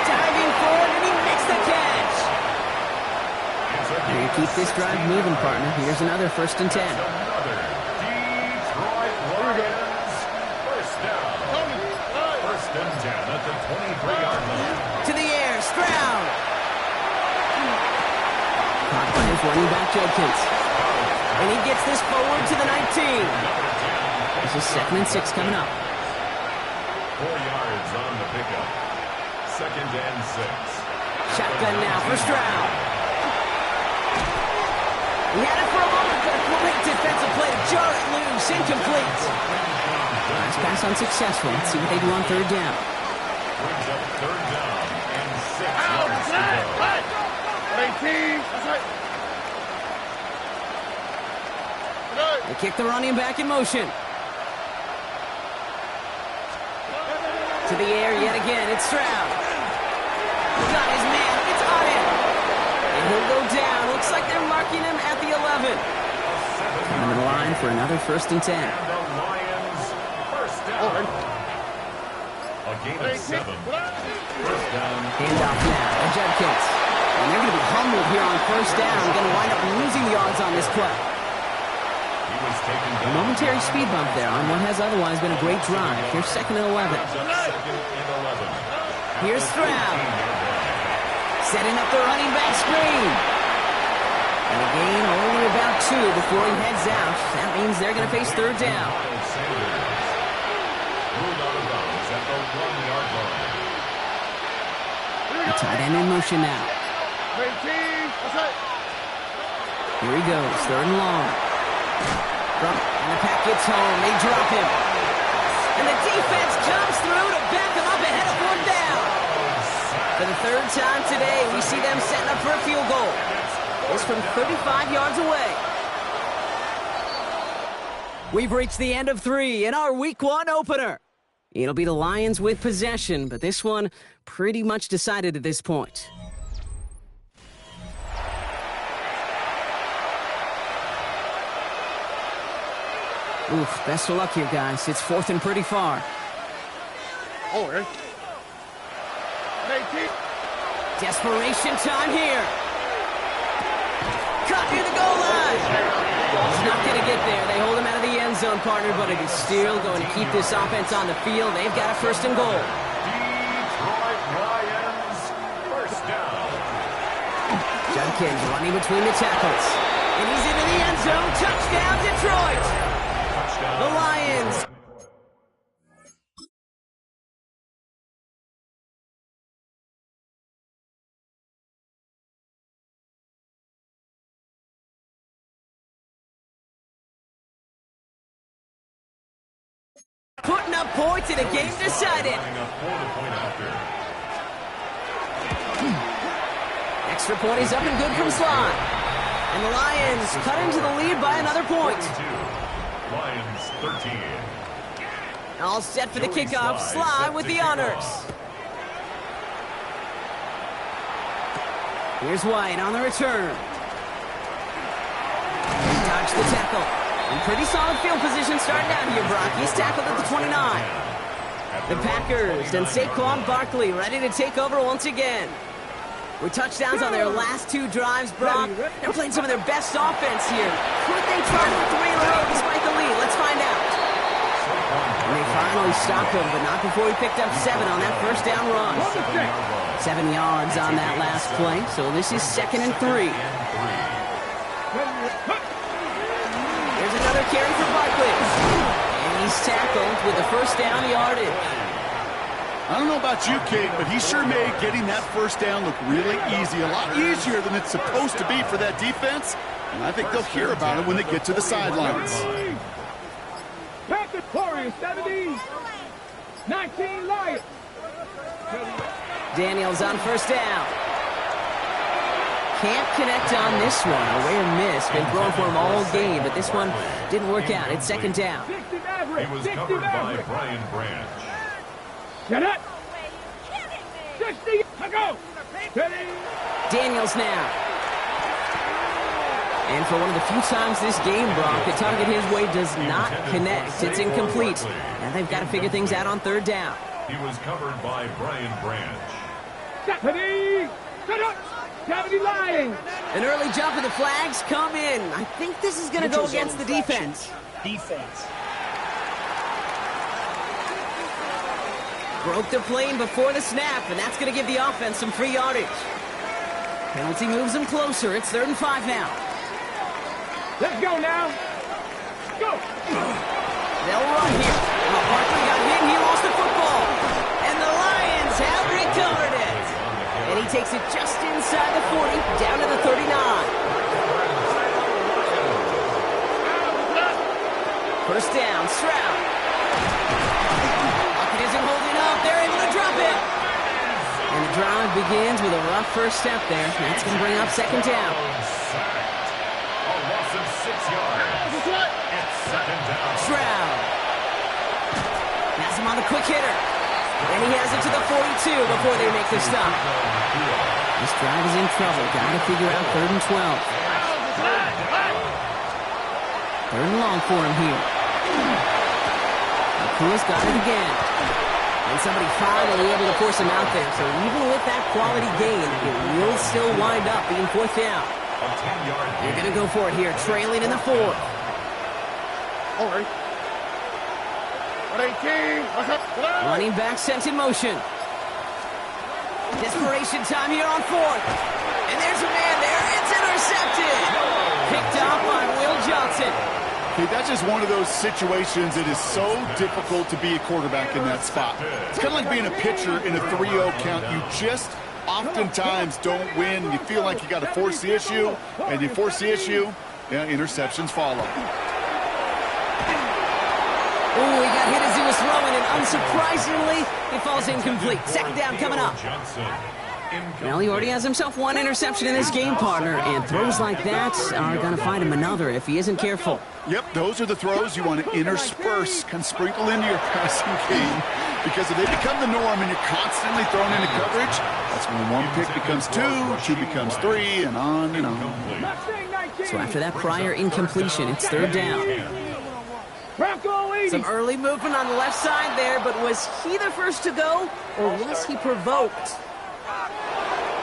Diving forward, and he makes the catch. You keep this drive moving, partner. Here's another 1st and 10. Another Detroit Lions first down. 1st and 10 at the 23-yard line. To the air, Stroud. Caught by his running back, Judkins. And he gets this forward to the 19. This is 2nd and 6 coming up. 4 yards on the pickup. 2nd and 6. Shotgun now for Stroud. He had it for a moment, but a great defensive play to jar it loose. Incomplete. Last pass unsuccessful. Let's see what they do on third down. Brings up 3rd down and 6 yards to go. 18. That's right. They kick the running back in motion. To the air yet again. It's Stroud. Got his man. It's on him. And he'll go down. Looks like they're marking him at the 11. Coming to the line for another 1st and 10. And the Lions first down. A gain of 7. First down. Handoff now to Judkins. And they're going to be humbled here on 1st down. They're going to wind up losing yards on this play. He was taken A down. momentary speed bump there on what has otherwise been a great drive. Here's 2nd and 11. 2nd and 11. Here's Stroud. Setting up the running back screen. And a gain only about 2 before he heads out. That means they're going to face 3rd down. Miles Sanders. Ruled out of bounds at the 1-yard line. The tight end in motion now. 18. That's right. Here he goes, 3rd and long. And the pack gets home. They drop him. And the defense comes through to back him up ahead of 1 down. For the 3rd time today, we see them setting up for a field goal. It's from 35 yards away. We've reached the end of 3 in our Week 1 opener. It'll be the Lions with possession, but this one pretty much decided at this point. Oof, best of luck here, guys. It's 4th and pretty far. Oh, 18. Desperation time here. Cut near the goal line. He's not going to get there. They hold him out of the end zone, partner, but it is still going to keep this offense on the field. They've got a 1st and goal. Detroit Lions first down. Judkins running between the tackles. And he's into the end zone. Touchdown, Detroit. The Lions. Putting up points in a game decided. Extra point is up and good from Sly. And the Lions cut into the lead by another point. Lions 13. All set for the kickoff. Sly with the honors. Here's White on the return. Dodged the tackle. In pretty solid field position starting out here, Brock. He's tackled at the 29. The Packers and Saquon Barkley ready to take over once again. With touchdowns on their last 2 drives, Brock. They're playing some of their best offense here. Could they try for 3 in a row despite the lead? Let's find out. And they finally stopped him, but not before he picked up 7 on that 1st down run. 7 yards on that last play, so this is 2nd and 3. Here's another carry for Barkley. And he's tackled with the 1st down yardage. I don't know about you, Kate, but he sure made getting that 1st down look really easy. A lot easier than it's supposed to be for that defense. And I think they'll hear about it when they get to the sidelines. Pack it forward. Packers 70. 19 Lions. Daniels on first down. Can't connect on this one. A rare miss. Been thrown for him all game, but this one didn't work out. It's second down. 60 Maverick. He was 60 covered by Maverick. Brian Branch. Get it. 60. Go. Ready. Daniels now. And for one of the few times this game, Brock, the target his way does not connect. It's incomplete. And they've got to figure things out on third down. He was covered by Brian Branch. 70. Get up. 70 Lions. An early jump of the flags come in. I think this is going to go against the defense. Defense. Broke the plane before the snap, and that's going to give the offense some free yardage. Penalty moves them closer. It's 3rd and 5 now. Let's go now. Go. They'll run here. Oh, Barkley got hit and he lost the football. And the Lions have recovered it. And he takes it just inside the 40, down to the 39. First down, Stroud. Lockett isn't holding up. They're able to drop it. And the drive begins with a rough first step there. That's going to bring up second down. A loss of 6 yards. It's second down. Stroud. Has him on the quick hitter. And he has it to the 42 before they make the stop. This drive is in trouble. Got to figure out 3rd and 12. 3rd and long for him here. Akua's got it again. And somebody finally able to force him out there. So even with that quality gain, it will still wind up being 4th down. A 10-yard They're going to go for it here, trailing in the 4th. All right. 18. Running back sent in motion. Desperation time here on 4th. And there's a man there. It's intercepted. Picked off by Will Johnson. Okay, that's just one of those situations that is so difficult to be a quarterback in that spot. It's kind of like being a pitcher in a 3-0 count. You just oftentimes don't win. You feel like you got to force the issue, and you force the issue, yeah, interceptions follow. Oh, he got hit as he was throwing, and unsurprisingly, he falls incomplete. Second down coming up. Well, he already has himself one interception in this game, partner, and throws like that are going to find him another if he isn't careful. Yep, those are the throws you want to intersperse, can sprinkle into your passing game, because if they become the norm and you're constantly thrown into coverage, that's when one pick becomes 2, 2 becomes 3, and on and on. So after that prior incompletion, it's 3rd down. Some early movement on the left side there, but was he the first to go, or was he provoked?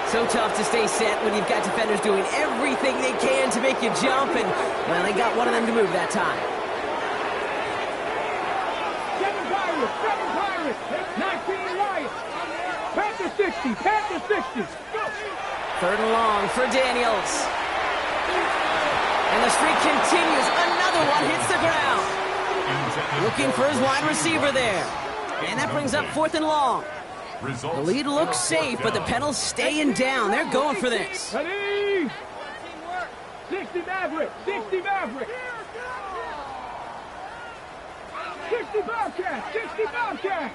So tough to stay set when you've got defenders doing everything they can to make you jump, and, well, they got one of them to move that time. 7 Pirates, 19 Lions. Panther 60, Panther 60. Go. 3rd and long for Daniels. And the streak continues. Another one hits the ground. Looking for his wide receiver there. And that brings up 4th and long. The lead looks safe, but the Penals staying down. They're going for this. Ready? 60 Maverick, 60 Maverick. 60 Bobcat, 60 Bobcat.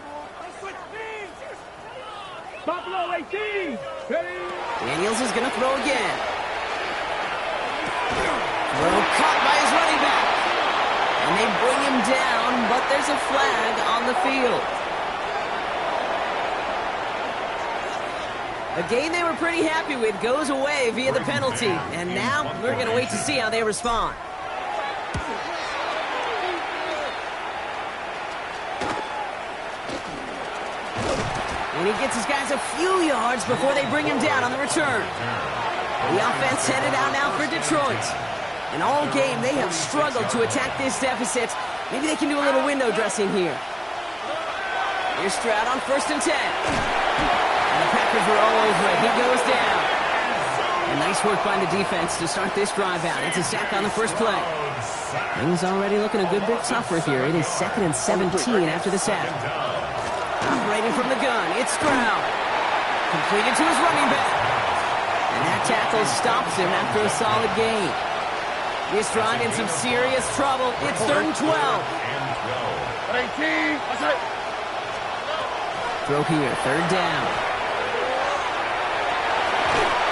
Buffalo 18. Ready? Daniels is going to throw again. Throw caught by his running back. And they bring him down, but there's a flag on the field. A game they were pretty happy with goes away via the penalty. And now we're going to wait to see how they respond. And he gets his guys a few yards before they bring him down on the return. The offense headed out now for Detroit. And all game, they have struggled to attack this deficit. Maybe they can do a little window dressing here. Here's Stroud on 1st and 10. And the Packers are all over it. He goes down. And nice work by the defense to start this drive out. It's a sack on the first play. Things already looking a good bit tougher here. It is 2nd and 17 after the sack. Operating from the gun, it's Stroud. Completed to his running back. And that tackle stops him after a solid gain. This drive in some serious trouble. It's 3rd and 12. At 18. That's it. Throw here, third down.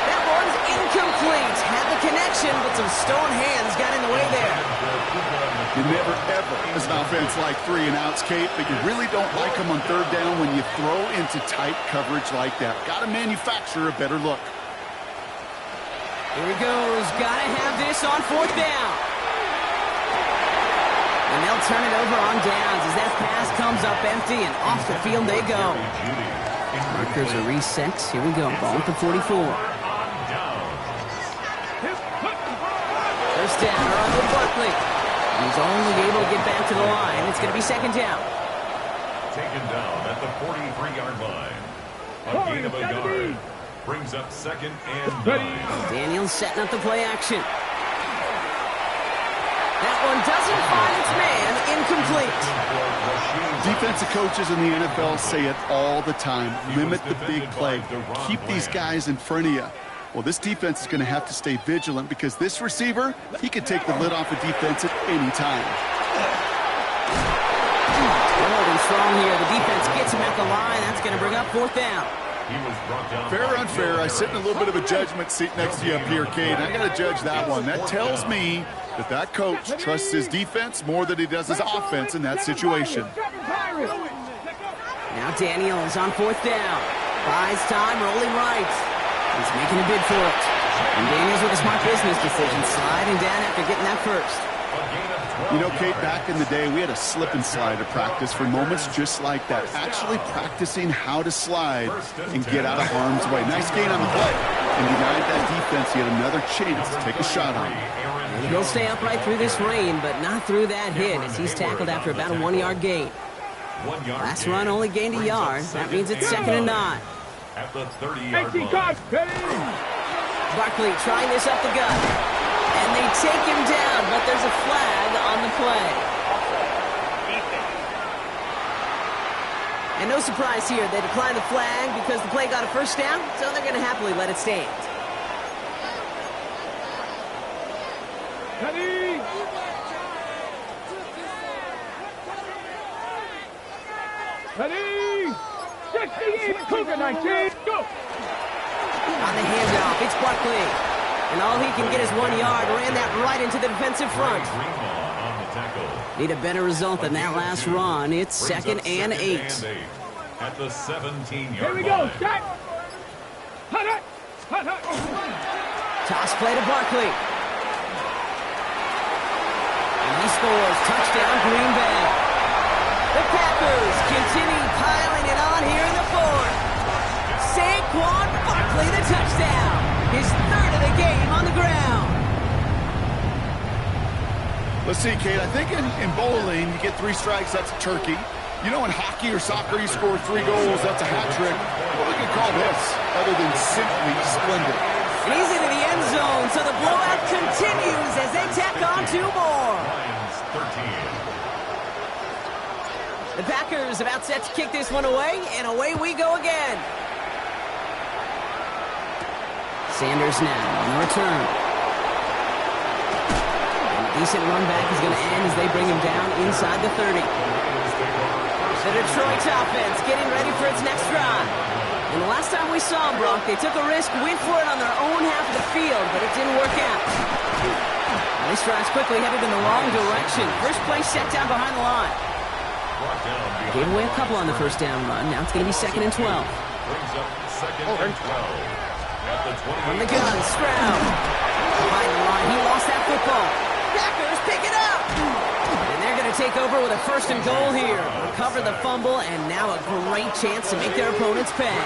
That one's incomplete. Had the connection, but some stone hands got in the way there. You never, ever, as an offense, like 3 and outs, Kate, but you really don't like them on third down when you throw into tight coverage like that. Got to manufacture a better look. Here he goes. Got to have this on fourth down. And they'll turn it over on downs as that pass comes up empty, and off the field they go. Markers are reset. Here we go. Ball at the 44. First down, around with Barkley. He's only able to get back to the line. It's going to be second down. Taken down at the 43-yard line. A gain of a yard. Brings up second and 9. Daniels setting up the play action. That one doesn't find its man. Incomplete. Defensive coaches in the NFL say it all the time. Limit the big play. Keep these guys in front of you. Well, this defense is going to have to stay vigilant because this receiver, he can take the lid off a defense at any time. They're holding strong here. The defense gets him at the line. That's going to bring up fourth down. Fair or unfair, I sit in a little bit of a judgment seat next to you up here, Kate. I got to judge that one. That tells me that that coach trusts his defense more than he does his offense in that situation. Now Daniels on fourth down. Buys time, rolling right. He's making a bid for it. And Daniels with a smart business decision, sliding down after getting that first. You know, Kate, back in the day, we had a slip and slide to practice for moments just like that. Actually practicing how to slide and get out of harm's way. Nice gain on the play. And denied that defense yet another chance to take a shot on him. And he'll stay upright through this rain, but not through that hit as he's tackled after about a 1-yard gain. Last run only gained a yard. That means it's second and 9. At the 30-yard line. Barkley trying this up the gut. And they take him down, but there's a flag on the play. And no surprise here, they declined the flag because the play got a first down, so they're going to happily let it stand. Ready? Ready? 68, Cougar 19, go! On the handoff, it's Barkley. And all he can get is 1 yard. Ran that right into the defensive front. Need a better result than that last run. It's second and 8. At the 17-yard Here we go, set! Hut, hut! Hut, hut! Toss play to Barkley. And he scores. Touchdown, Green Bay. The Packers continue piling it on here in the fourth. Saquon Barkley, the touchdown. His third of the game on the ground. Let's see, Kate, I think in bowling, you get 3 strikes, that's a turkey. You know, in hockey or soccer, you score 3 goals, that's a hat trick. What we can call this, other than simply splendid. And he's into the end zone, so the blowout continues as they tack on 2 more. The Packers about set to kick this one away, and away we go again. Sanders now on the return. And a decent run back is going to end as they bring him down inside the 30. The Detroit offense getting ready for its next drive. And the last time we saw them, Brock, they took a risk, went for it on their own half of the field, but it didn't work out. And this drive's quickly headed in the wrong direction. First play set down behind the line. Gave away a couple on the first down run. Now it's going to be second and 12. Brings up second and 12. From the gun, Stroud. Behind the line, he lost that football. Packers pick it up. And they're going to take over with a first and goal here. Recover the fumble, and now a great chance to make their opponents pay.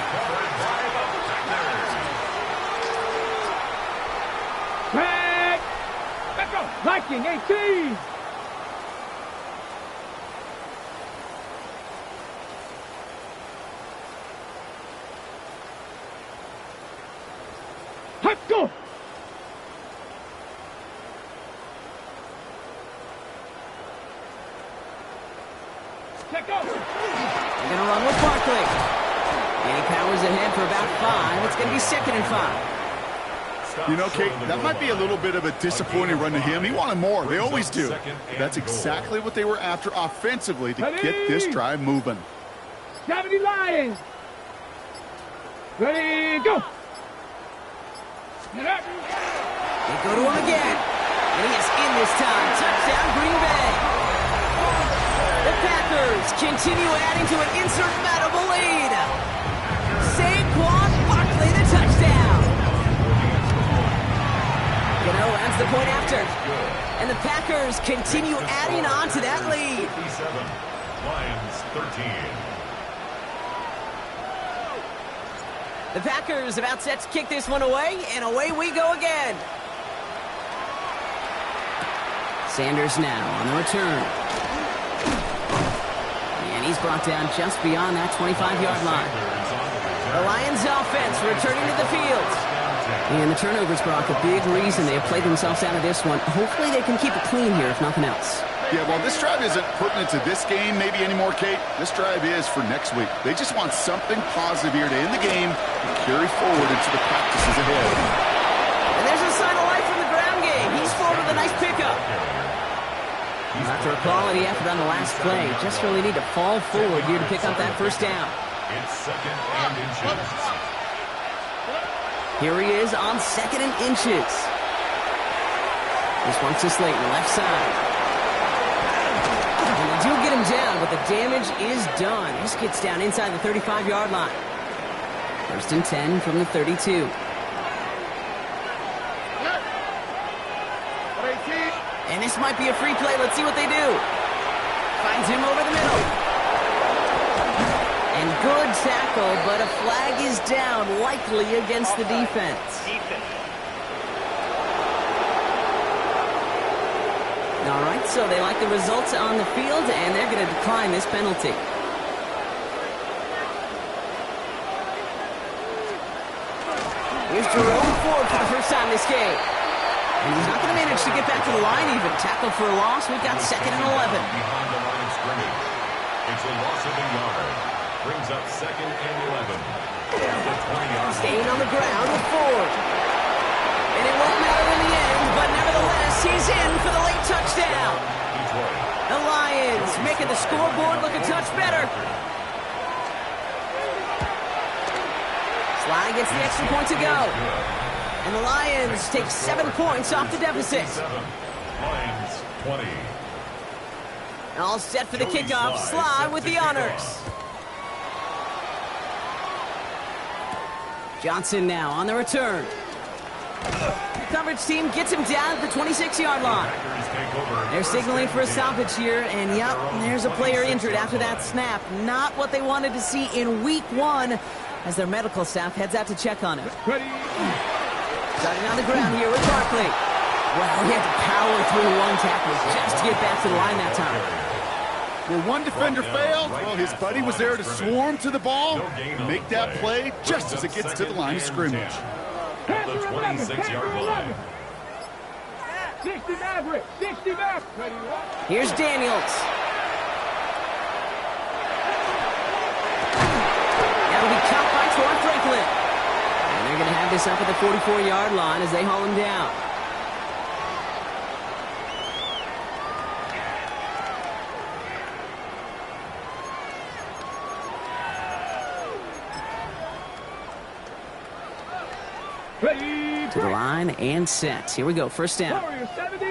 Back! Back up! Viking 18! Let's go! Check out! They're going to run with Barkley. And he powers ahead for about 5. It's going to be second and 5. You know, Kate, that might be a little bit of a disappointing run to him. He wanted more. They always do. That's exactly what they were after offensively to get this drive moving. 70 Lions. Ready, go. Get up. They go to him again. And he is in this time. Touchdown, Green Bay. The Packers continue adding to an insurmountable lead. Saquon Barkley, the touchdown. Gano adds the point after. And the Packers continue adding on to that lead. 57, Lions 13. The Packers about set to kick this one away, and away we go again. Sanders now on the return. And he's brought down just beyond that 25-yard line. The Lions offense returning to the field. And the turnovers, Brock, a big reason they have played themselves out of this one. Hopefully they can keep it clean here, if nothing else. Yeah, well, this drive isn't pertinent to this game maybe anymore, Kate. This drive is for next week. They just want something positive here to end the game and carry forward into the practices ahead. And there's a sign of life from the ground game. He's forward with a nice pickup. After a quality effort on the last play, just really need to fall forward here to pick up that first down. It's second and inches. Here he is on second and inches. This one's to Slayton, left side. And they do get him down, but the damage is done. This gets down inside the 35-yard line. First and 10 from the 32. And this might be a free play. Let's see what they do. Finds him over the middle. And good tackle, but a flag is down, likely against the defense. All right, so they like the results on the field, and they're going to decline this penalty. Here's Jerome Ford for the first time this game. And he's not going to manage to get back to the line even. Tackle for a loss. We've got second and 11. Behind the line of scrimmage. It's a loss of a yard. Brings up second and 11. At the 20-yard line. Staying on the ground with Ford. And it won't matter in the end, but nevertheless, he's in for the late touchdown. Detroit. The Lions making the scoreboard look a touch better. Sly gets the extra point to go. And the Lions take 7 points off the deficit. Lions 20. All set for the kickoff. Sly with the honors. Johnson now on the return. The coverage team gets him down at the 26-yard line. They're signaling for a stoppage here, and yep, there's a player injured after that snap. Not what they wanted to see in week 1 as their medical staff heads out to check on him. Starting on the ground here with Barkley. Well, he had to power through one tackle just to get back to the line that time. Where one defender failed, well, his buddy was there to swarm to the ball and make that play just as it gets to the line of scrimmage. At the 26-yard line. 60 Maverick, 60 Maverick. Here's Daniels. That'll be caught by Troy Franklin. And they're going to have this up at the 44-yard line as they haul him down. Ready, To the line and set. Here we go. First down. Warriors 70.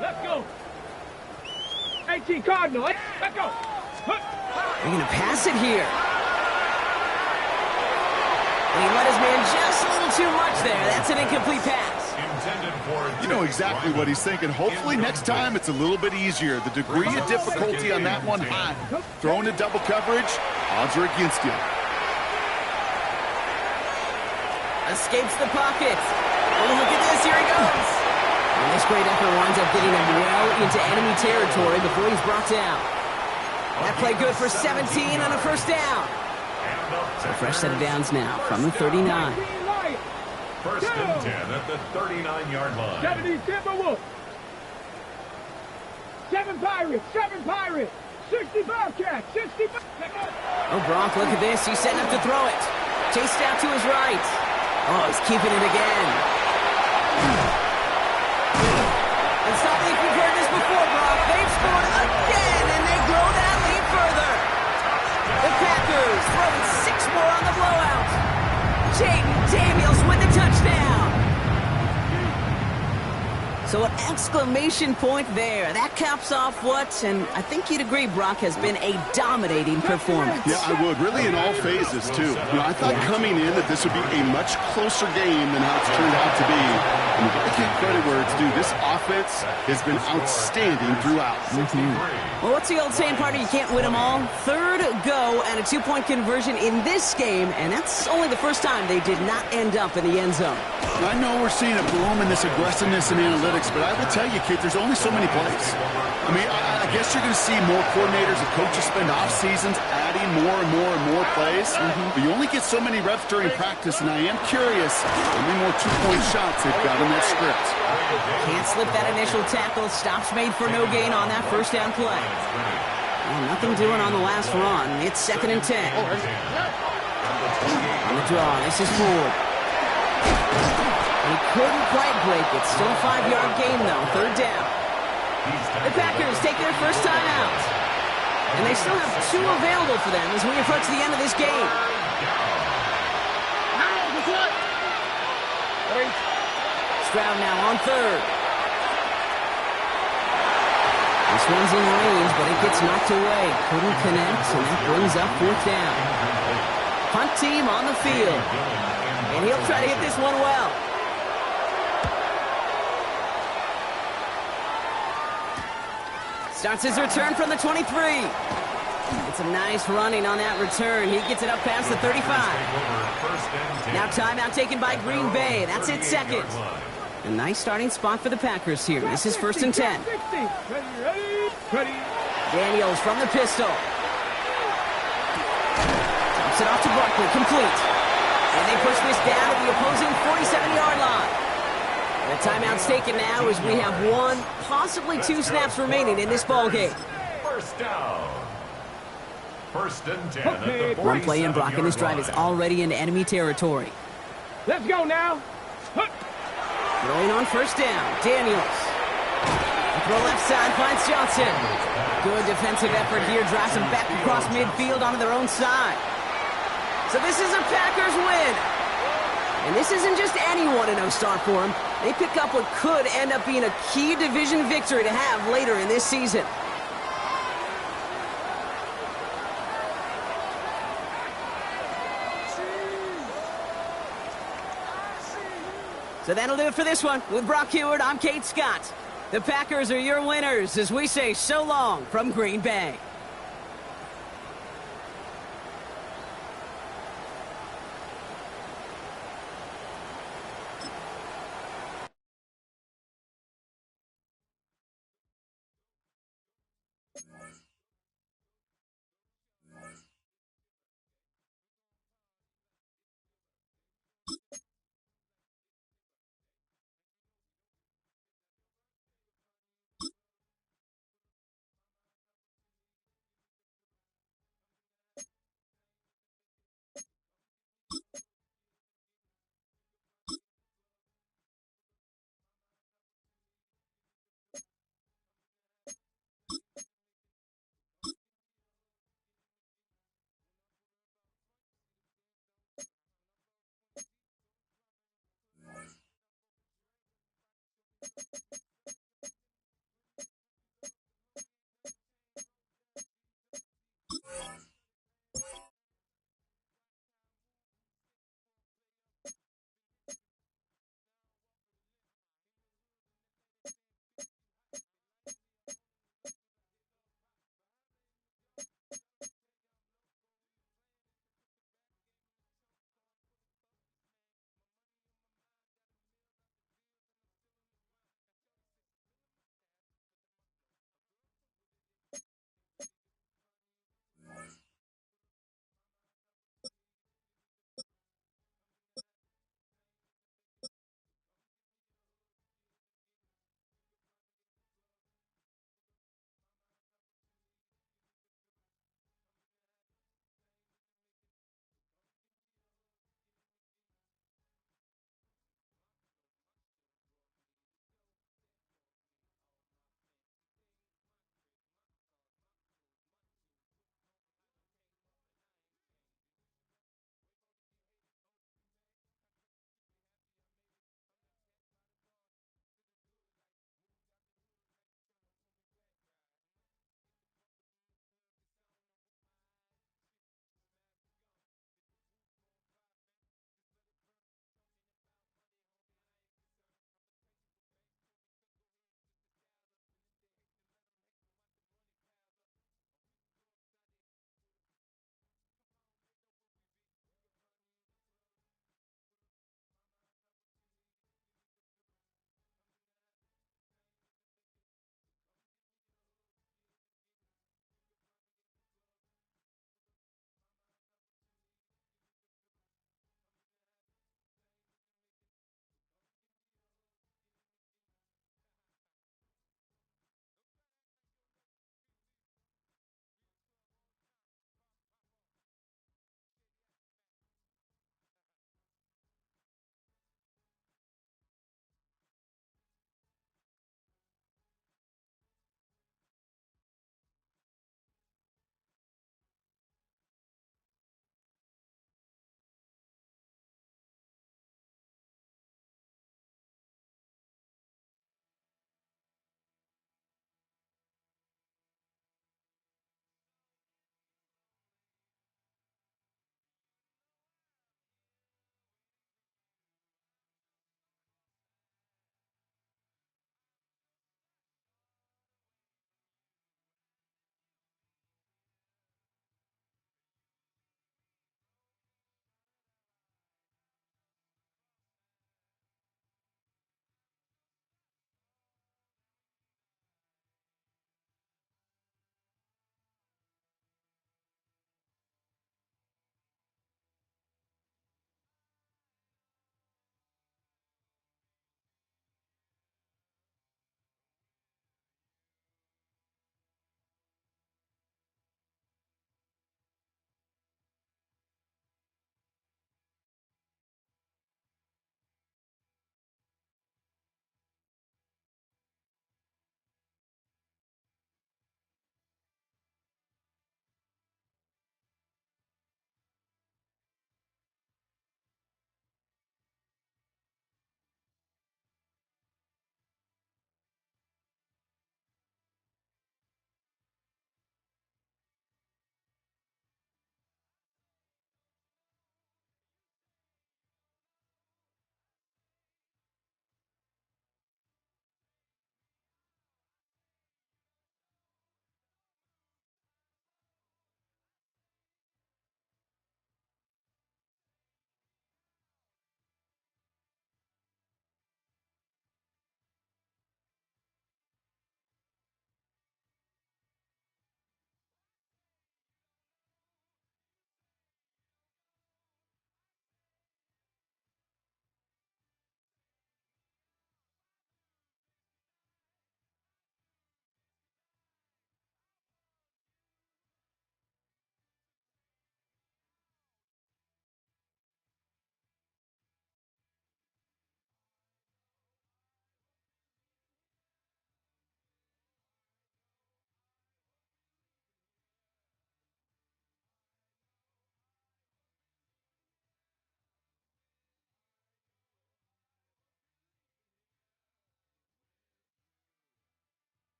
Let's go. 18 Cardinal. Let's go. They're going to pass it here. And he let his man just a little too much there. That's an incomplete pass. Intended for You know exactly what he's thinking. Hopefully next time it's a little bit easier. The degree of difficulty on that one high. Throwing to double coverage, odds are against you. Escapes the pocket. Oh, look at this. Here he goes. And this great effort winds up getting him well into enemy territory before he's brought down. That play good for 17 on a first down. So a fresh set of downs now from the 39. first and 10 at the 39-yard line. 70 Timberwolves. 7 Pirates, 7 Pirates. 65 Cats, 65. Oh, Brock, look at this. He's setting up to throw it. Chased out to his right. Oh, he's keeping it again. It's not like we've heard this before, Brock. They've scored again, and they grow that lead further. The Packers throwing 6 more on the blowout. Jaden Daniels with the touchdown. So an exclamation point there. That caps off what, and I think you'd agree, Brock, has been a dominating performance. Yeah, I would. Really in all phases, too. I thought coming in that this would be a much closer game than how it's turned out to be. And you got to give credit where it's due. This offense has been outstanding throughout. Well, what's the old saying, partner? You can't win them all. Third go and a 2-point conversion in this game, and that's only the first time they did not end up in the end zone. I know we're seeing a boom in this aggressiveness and analytics, but I will tell you, kids, there's only so many plays. I mean, I guess you're going to see more coordinators and coaches spend off seasons adding more and more and more plays, but you only get so many reps during practice, and I am curious how many more 2-point shots they've got in that script. Can't slip that initial tackle. Stops made for no gain on that first down play. Well, nothing doing on the last run. It's 2nd and 10. On the draw, this is Ford. He couldn't quite break it. Still a 5-yard gain, though. 3rd down. The Packers take their first time out. And they still have 2 available for them as we approach the end of this game. Stroud now on 3rd. This one's in range, but it gets knocked away. Couldn't connect, and that brings up 4th down. Punt team on the field. And he'll try to hit this one well. Starts his return from the 23. It's a nice running on that return. He gets it up past the 35. Now timeout taken by Green Bay. That's it, 2nd. A nice starting spot for the Packers here. This is 1st and 10. Daniels from the pistol. Drops it off to Barkley, complete. And they push this down to the opposing 47-yard line. The timeout's taken now as we have 1, possibly 2 snaps remaining in this ballgame. First down. 1st and 10 at the 1 play in, Brock, and this drive is 47-yard line. already into enemy territory. Let's go now. Throwing on 1st down, Daniels. Throw left side, finds Johnson. Good defensive effort here, drives them back across midfield onto their own side. So this is a Packers win. And this isn't just any 1-0 start for them. They pick up what could end up being a key division victory to have later in this season. So that'll do it for this one. With Brock Huard, I'm Kate Scott. The Packers are your winners as we say so long from Green Bay.